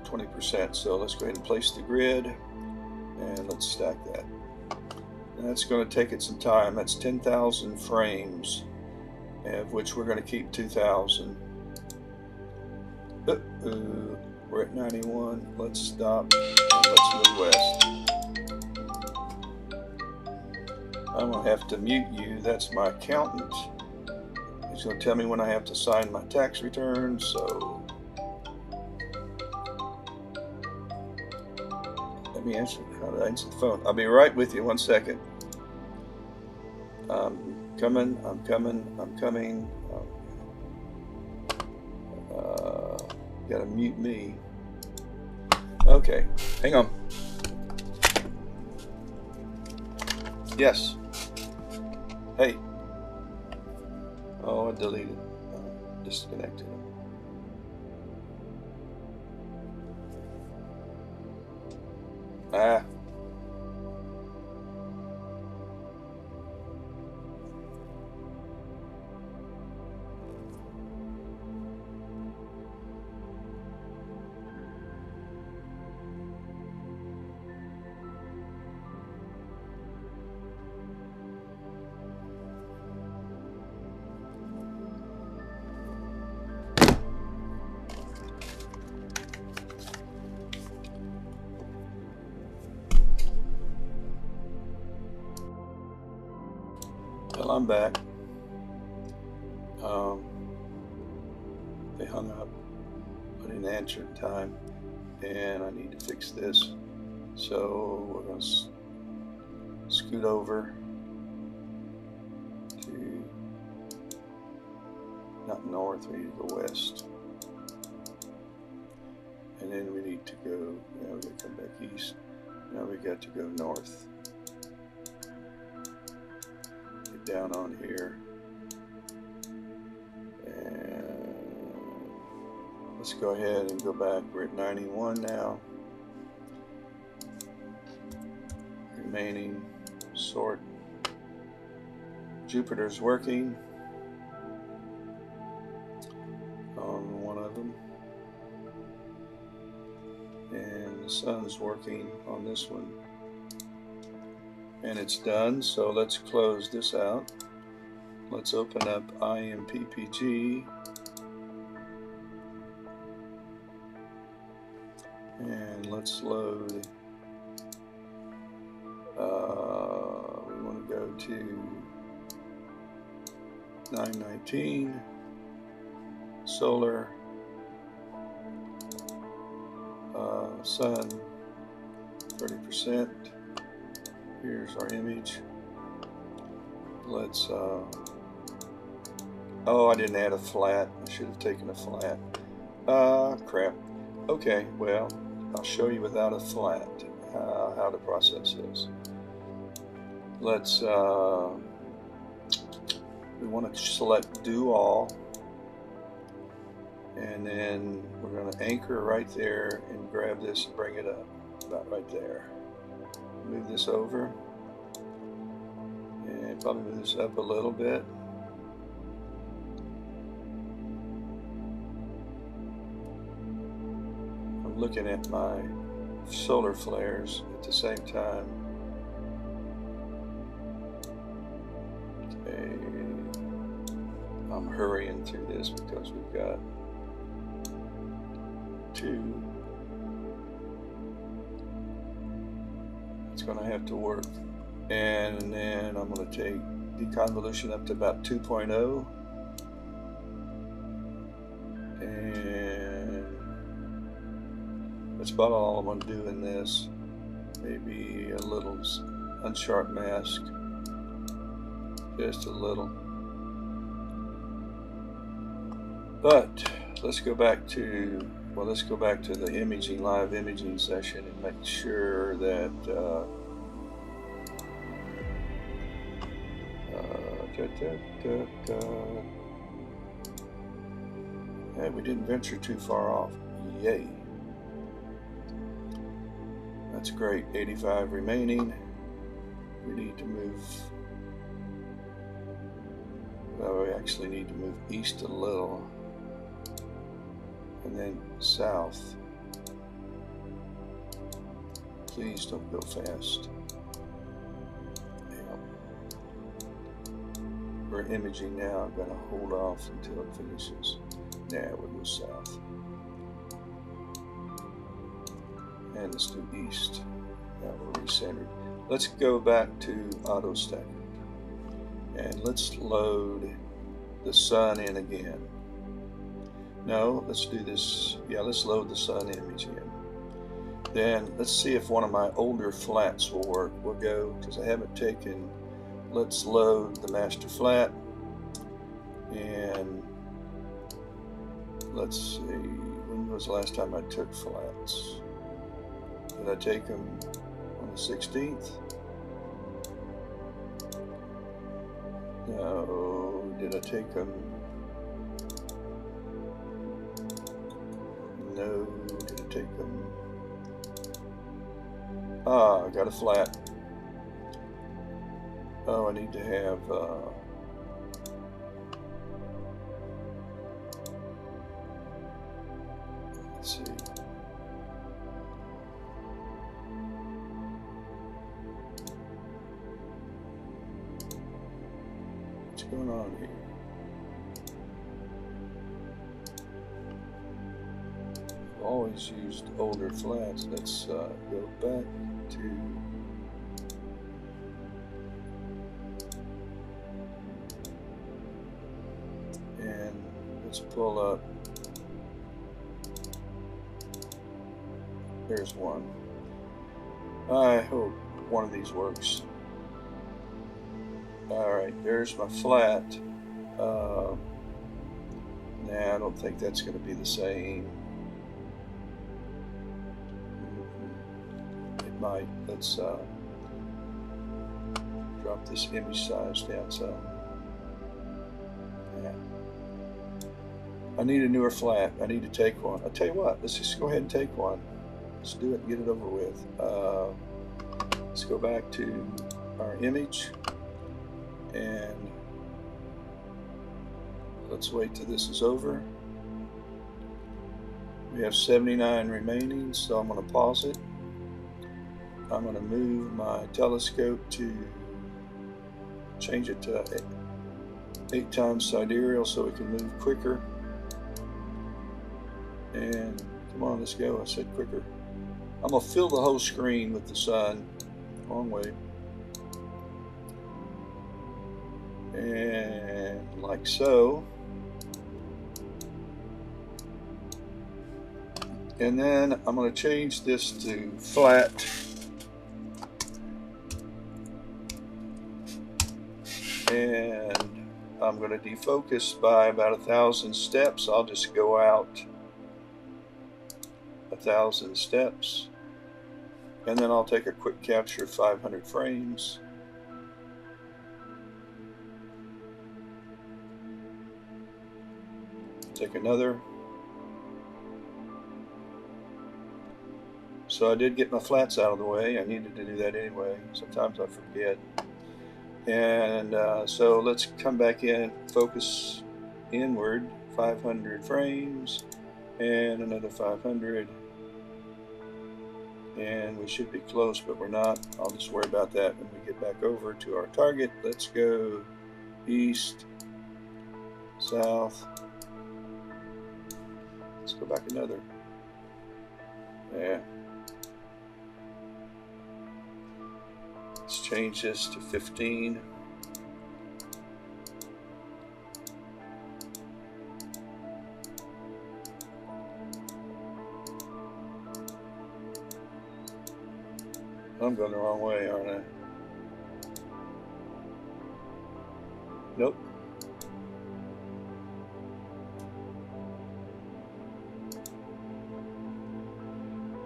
20%. So let's go ahead and place the grid, and let's stack that. And that's going to take it some time. That's 10,000 frames, of which we're going to keep 2,000. We're at 91. Let's stop and let's move west. I'm going to have to mute you. That's my accountant. He's going to tell me when I have to sign my tax return, so let me answer. How do I answer the phone? I'll be right with you. 1 second. I'm coming. Gotta mute me. Okay, hang on. Yes. Hey. Oh, I deleted. Disconnected. Ah. Well, I'm back. They hung up. I didn't answer in time, and I need to fix this. So we're going to scoot over to not north, we need to go west. And then we need to go, now we got to come back east. Now we got to go north. Get down on here. And let's go ahead and go back. We're at 91 now. Remaining sort. Jupiter's working on one of them. And the sun's working on this one. And it's done, so let's close this out. Let's open up IMPPG. And let's load. We want to go to 919, solar, sun, 30%. Here's our image. Let's, oh, I didn't add a flat. I should have taken a flat. Crap. Okay, well, I'll show you without a flat how the process is. Let's, we want to select do all, and then we're going to anchor right there and grab this and bring it up about right there. Move this over and probably move this up a little bit. I'm looking at my solar flares at the same time. Okay. I'm hurrying through this because we've got two. It's going to have to work. And then I'm going to take deconvolution up to about 2.0. And that's about all I'm going to do in this. Maybe a little unsharp mask. Just a little. But let's go back to, well, let's go back to the imaging, live imaging session and make sure that hey, we didn't venture too far off. Yay. That's great. 85 remaining. We need to move, well, we actually need to move east a little. And then south. Please don't go fast. Yeah. We're imaging now. I'm going to hold off until it finishes. Now we'll go south. And let's do east. Now we're recentered. Let's go back to auto stacker. And let's load the sun in again. No, let's do this. Yeah, let's load the sun image in. Then let's see if one of my older flats will work. We'll go, because I haven't taken let's load the master flat, and let's see, when was the last time I took flats? Did I take them on the 16th? No. Did I take them? No. Did I take them? Ah, I got a flat. Oh, I need to have let's see. What's going on here? I've always used older flats. Let's go back to and let's pull up. There's one. I hope one of these works. Alright, there's my flat. Nah, I don't think that's going to be the same. It might. Let's drop this image size down some. Yeah. I need a newer flat. I need to take one. I'll tell you what, let's just go ahead and take one. Let's do it and get it over with. Let's go back to our image and let's wait till this is over. We have 79 remaining, so I'm going to pause it. I'm going to move my telescope to change it to 8 times sidereal so we can move quicker. And come on, let's go. I said quicker. I'm going to fill the whole screen with the sun. Wrong way. And like so. And then I'm going to change this to flat. And I'm going to defocus by about 1,000 steps. I'll just go out 1,000 steps. And then I'll take a quick capture of 500 frames. Take another. So I did get my flats out of the way. I needed to do that anyway. Sometimes I forget. And so let's come back in, focus inward, 500 frames, and another 500. And we should be close, but we're not. I'll just worry about that when we get back over to our target. Let's go east, south. Let's go back another. Yeah. Let's change this to 15. I'm going the wrong way, aren't I? Nope.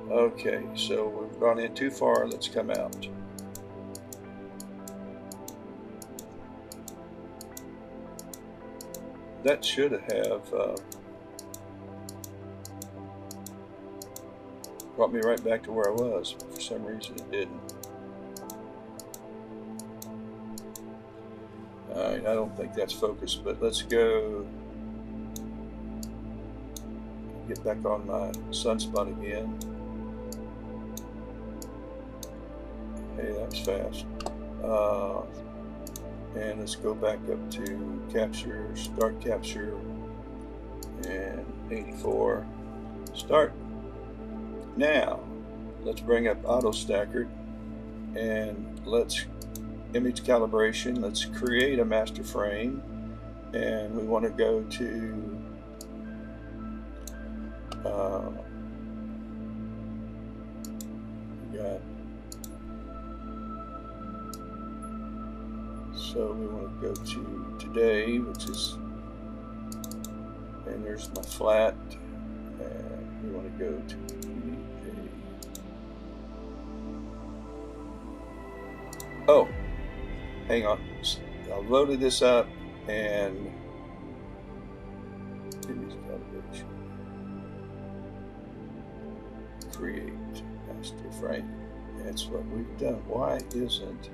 Okay, so we've gone in too far. Let's come out. That should have brought me right back to where I was, but for some reason it didn't. Alright, I don't think that's focused, but let's go get back on my sunspot again. Hey, that was fast. And let's go back up to capture, start capture, and 84. Start. Now, let's bring up auto stacker and let's image calibration. Let's create a master frame, and we want to go to we got So we want to go to today, which is, and there's my flat, and we want to go to oh, hang on. I loaded this up and create master frame. That's what we've done. Why isn't?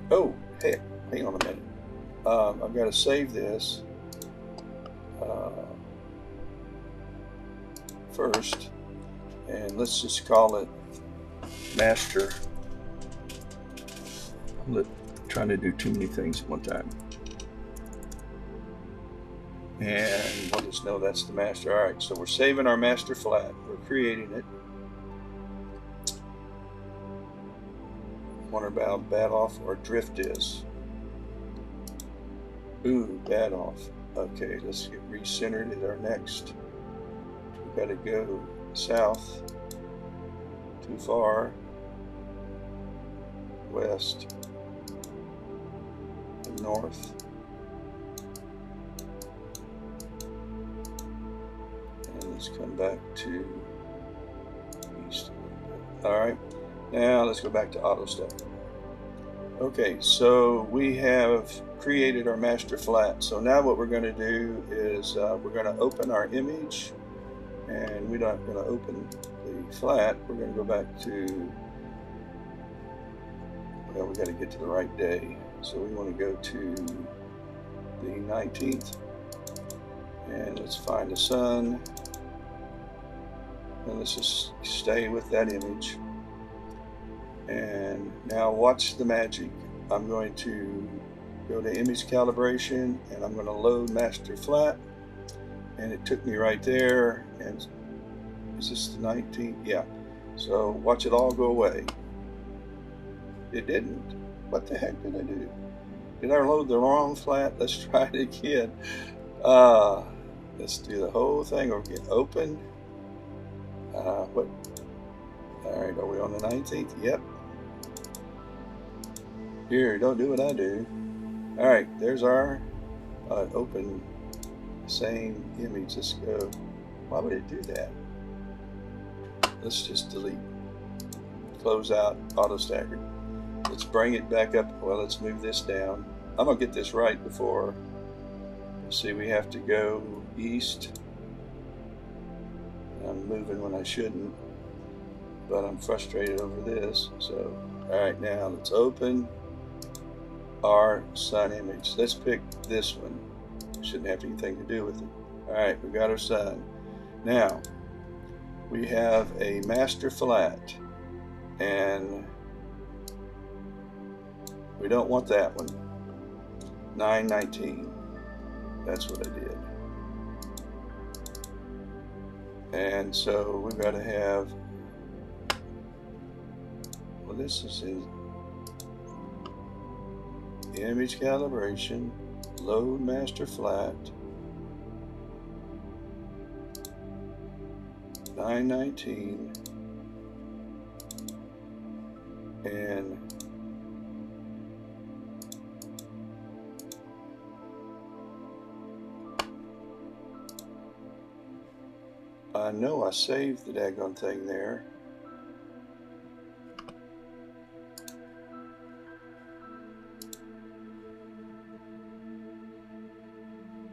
Oh, heck! Hang on a minute. I've got to save this first, and let's just call it master. I'm trying to do too many things at one time. And we'll just know that's the master. All right, so we're saving our master flat. We're creating it. Wonder about bad off or drift is. Ooh, bad off. Okay, let's get recentered at our next. We've got to go south. Too far. West. And north. Let's come back to east. All right, now let's go back to AutoStacker. Okay, so we have created our master flat. So now what we're going to do is we're going to open our image, and we're not going to open the flat. We're going to go back to, well, we got to get to the right day. So we want to go to the 19th, and let's find the sun. And let's just stay with that image. And now watch the magic. I'm going to go to image calibration, and I'm going to load master flat. And it took me right there. And is this the 19th? Yeah. So watch it all go away. It didn't. What the heck did I do? Did I load the wrong flat? Let's try it again. Let's do the whole thing or get open. What? All right, are we on the 19th? Yep. Here, don't do what I do. All right, there's our open same image. Let's go. Why would it do that? Let's just delete. Close out AutoStacker. Let's bring it back up. Well, let's move this down. I'm gonna get this right before. See, we have to go east. I'm moving when I shouldn't, but I'm frustrated over this. So, all right, now let's open our sun image. Let's pick this one. Shouldn't have anything to do with it. All right, we got our sun. Now, we have a master flat, and we don't want that one. 919. That's what I did. And so we've got to have, well, this is in image calibration, load master flat, 919, and I know I saved the daggone thing there.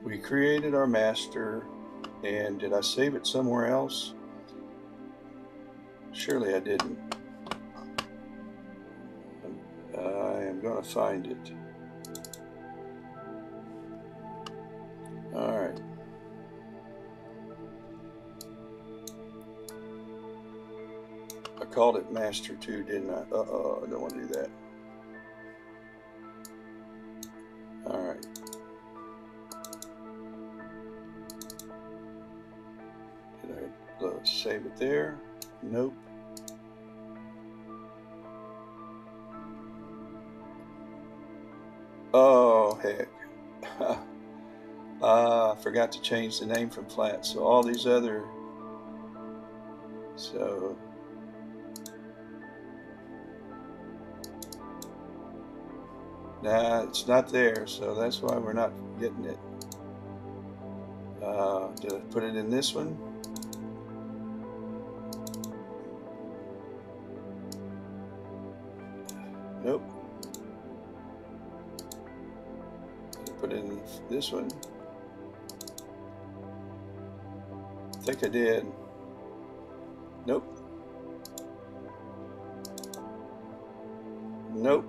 We created our master, and did I save it somewhere else? Surely I didn't. I am going to find it. All right. I called it master 2, didn't I? Uh-oh, I don't want to do that. All right. Did I save it there? Nope. Oh, heck. I forgot to change the name from flat. So all these other, so Nah, it's not there, so that's why we're not getting it. Did I put it in this one? Nope. Did I put it in this one? I think I did. Nope. Nope.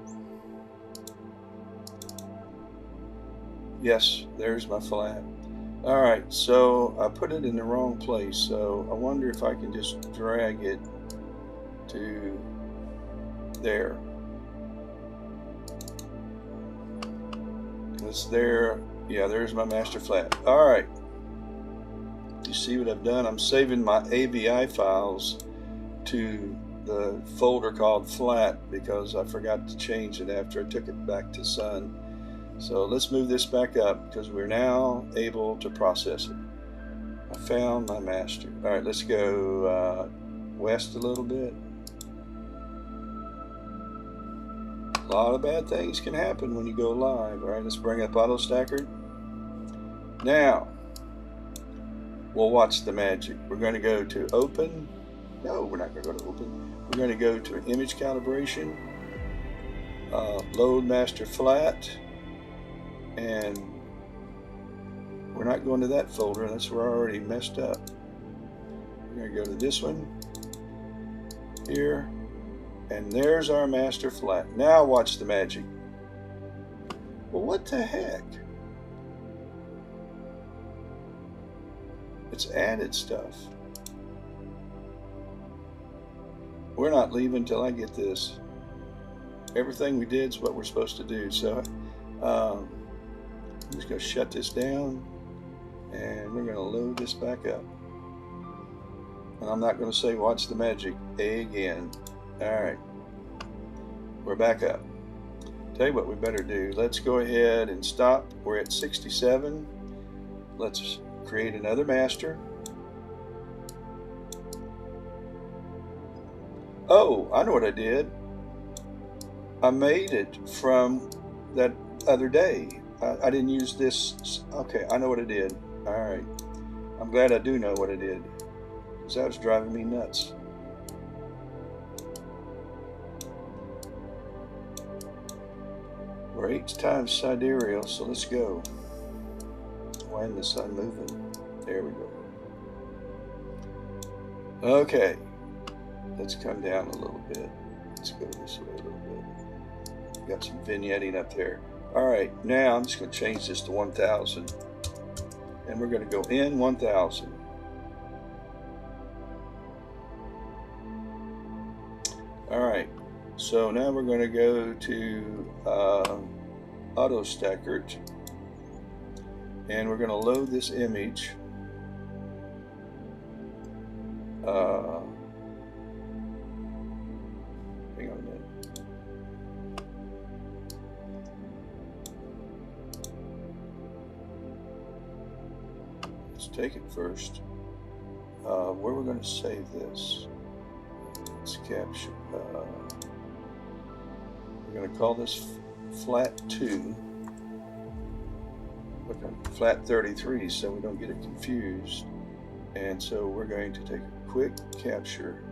Yes, there's my flat. All right, so I put it in the wrong place, so I wonder if I can just drag it to there. It's there. Yeah, there's my master flat. All right. You see what I've done? I'm saving my AVI files to the folder called flat because I forgot to change it after I took it back to Sun. So let's move this back up because we're now able to process it. I found my master. All right, let's go west a little bit. A lot of bad things can happen when you go live. All right, let's bring up AutoStacker. Now, we'll watch the magic. We're going to go to open. No, we're not going to go to open. We're going to go to an image calibration, load master flat, and we're not going to that folder. That's where I already messed up. We're going to go to this one here, and there's our master flat. Now watch the magic. Well, what the heck? It's added stuff. We're not leaving till I get this. Everything we did is what we're supposed to do. So I'm just going to shut this down, and we're going to load this back up. And I'm not going to say watch the magic again. All right, we're back up. Tell you what we better do. Let's go ahead and stop. We're at 67. Let's create another master. Oh, I know what I did. I made it from that other day. I didn't use this. Okay, I know what I did. All right. I'm glad I do know what I did, because that was driving me nuts. We're 8 times sidereal, so let's go. Why isn't the sun moving? There we go. Okay. Let's come down a little bit. Let's go this way a little bit. Got some vignetting up there. All right, now I'm just going to change this to 1000. And we're going to go in 1000. All right, so now we're going to go to AutoStacker. And we're going to load this image. Hang on a minute. Let's take it first. Where we're going to save this? Let's capture. We're going to call this flat 2. Look, flat 33, so we don't get it confused. And so we're going to take a quick capture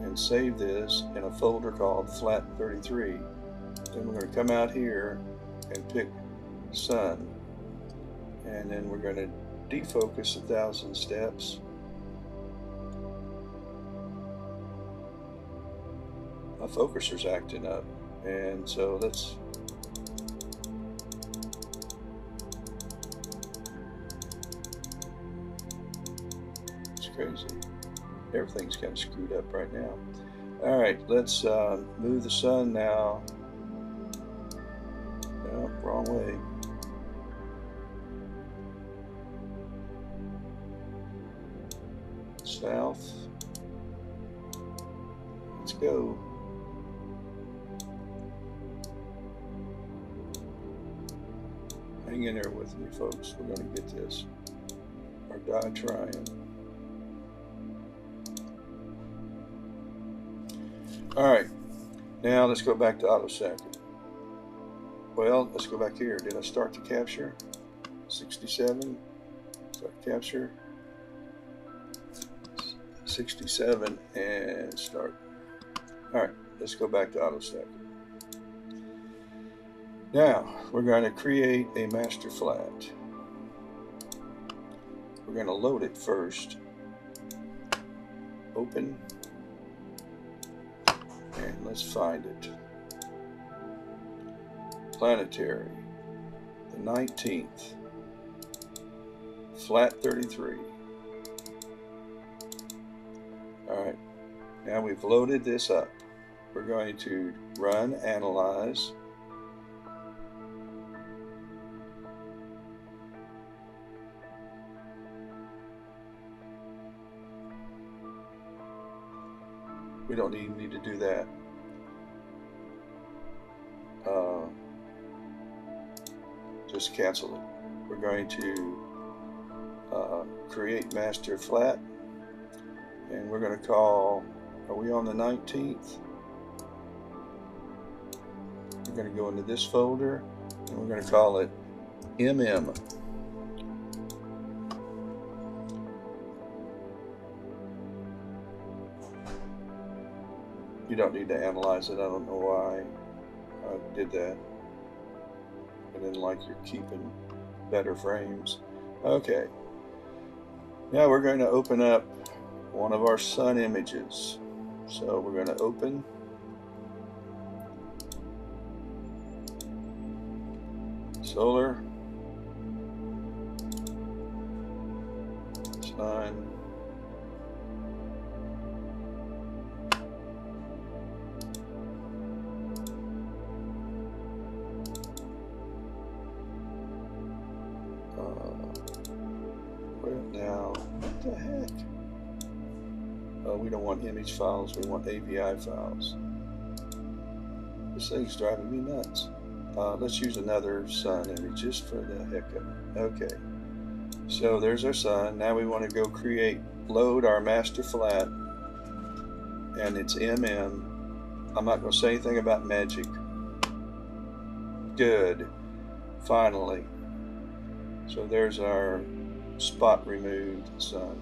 and save this in a folder called flat 33. Then we're going to come out here and pick sun, and then we're going to defocus 1000 steps. My focuser's acting up, and so let's crazy. Everything's kind of screwed up right now. All right, let's move the sun now. No, wrong way. South. Let's go. Hang in there with me, folks. We're going to get this. Or die trying. All right, Now let's go back to AutoStacker. Well, let's go back here. Did I start the capture? 67. Start capture. 67 and start. All right, let's go back to AutoStacker. Now we're going to create a master flat. We're going to load it first. Open. And let's find it. Planetary, the 19th, flat 33. All right, now we've loaded this up. We're going to run analyze. We don't even need to do that. Just cancel it. We're going to create master flat, and we're going to call, are we on the 19th? We're going to go into this folder, and we're going to call it MM. You don't need to analyze it. I don't know why I did that. I didn't like your keeping better frames. Okay. Now we're going to open up one of our sun images. So we're going to open. Solar. Sun. Now, what the heck? Oh, we don't want image files, we want AVI files. This thing's driving me nuts. Let's use another sun image just for the heck of it. Okay, so there's our sun. Now we want to go load our master flat, and it's MM. I'm not going to say anything about magic. Good. Finally. So there's our spot removed sun.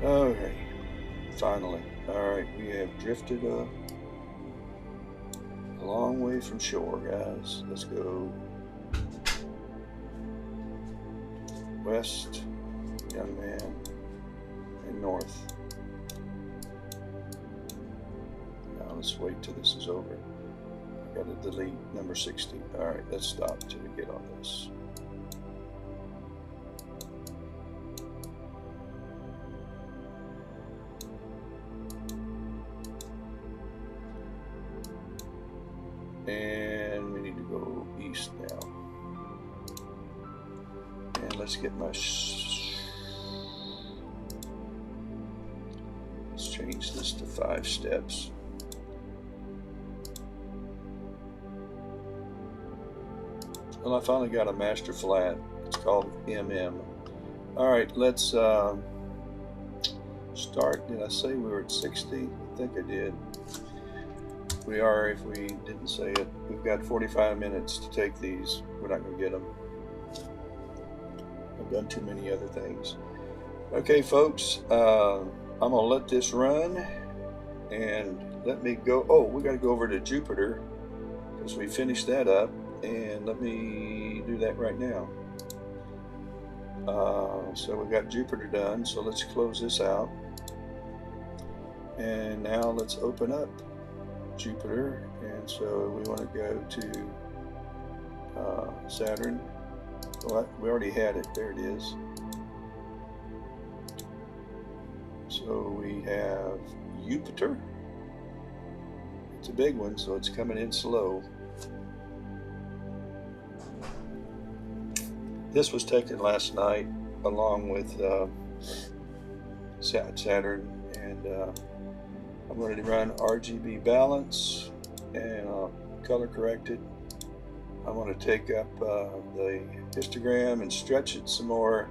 Okay, finally. Alright, we have drifted a long way from shore, guys. Let's go west, young man, and north. Now let's wait till this is over. I gotta delete number 60. Alright, let's stop till we get on this. And we need to go east now. And let's get my let's change this to 5 steps. Well, I finally got a master flat. It's called MM. Alright, let's start. Did I say we were at 60? I think I did. We are, if we didn't say it. We've got 45 minutes to take these. We're not going to get them. I've done too many other things. Okay, folks, I'm going to let this run and let me go. Oh, we got to go over to Jupiter because we finished that up, and let me do that right now. So we got Jupiter done, so let's close this out. And now let's open up Jupiter, and so we want to go to Saturn. Well, we already had it. There it is. So we have Jupiter. It's a big one, so it's coming in slow. This was taken last night along with Saturn, and I'm going to run RGB balance and color correct it. I'm going to take up the histogram and stretch it some more.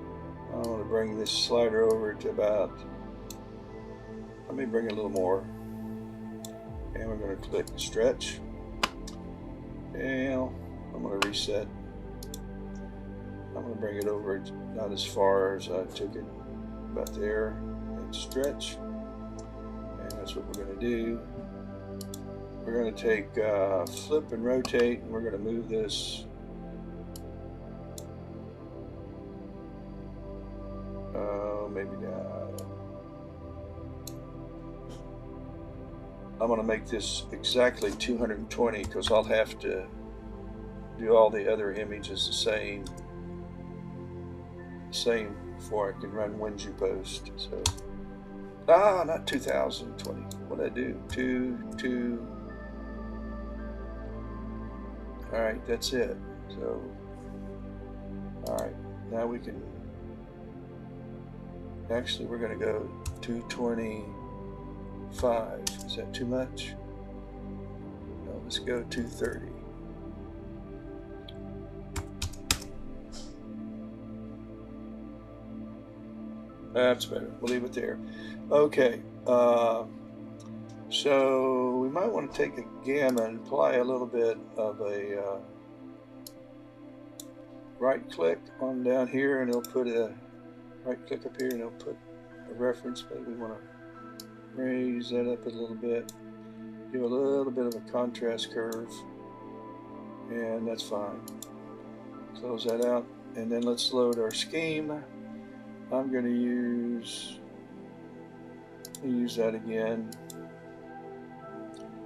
I'm going to bring this slider over to about, let me bring it a little more. and we're going to click stretch. And I'm going to reset. I'm going to bring it over not as far as I took it, about there, and stretch. And that's what we're going to do. We're going to take flip and rotate, and we're going to move this maybe not. I'm going to make this exactly 220 because I'll have to do all the other images the same before I can run WinGPost. So not 2020. What did I do? 2. All right, that's it. So all right, now we can actually, we're going to go 225. Is that too much? No, let's go 230. That's better. We'll leave it there. Okay. So we might want to take a gamma and apply a little bit of a right click on down here, and it'll put a right click up here, and it'll put a reference. But we want to raise that up a little bit, give a little bit of a contrast curve, and that's fine. Close that out, and then let's load our scheme. I'm going to use that again,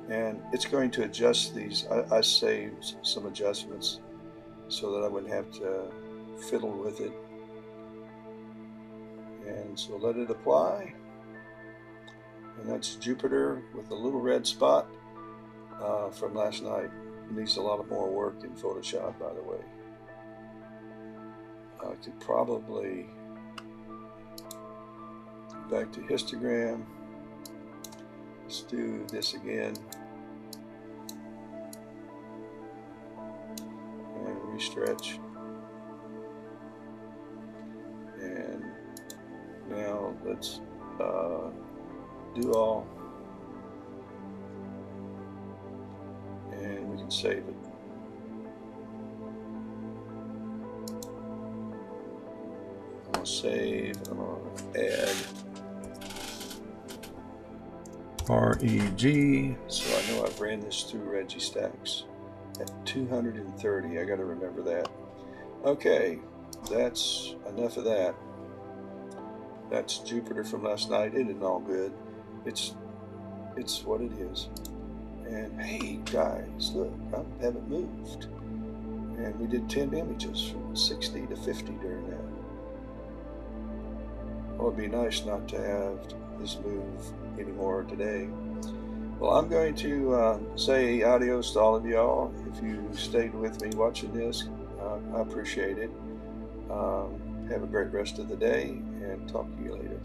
and it's going to adjust these. I saved some adjustments so that I wouldn't have to fiddle with it, and so let it apply. And that's Jupiter with a little red spot from last night. It needs a lot of more work in Photoshop, by the way. I could probably go back to histogram. Let's do this again. And restretch. And now let's do all, and we can save it. I'm going to save, and I'm going to add REG, so I know I've ran this through Registacks at 230. I got to remember that. Okay, that's enough of that. That's Jupiter from last night. It isn't all good. It's what it is. And hey guys, look, I haven't moved. And we did 10 images from 60 to 50 during that. Well, it'd be nice not to have this move anymore today. Well, I'm going to say adios to all of y'all. If you stayed with me watching this, I appreciate it. Have a great rest of the day, and talk to you later.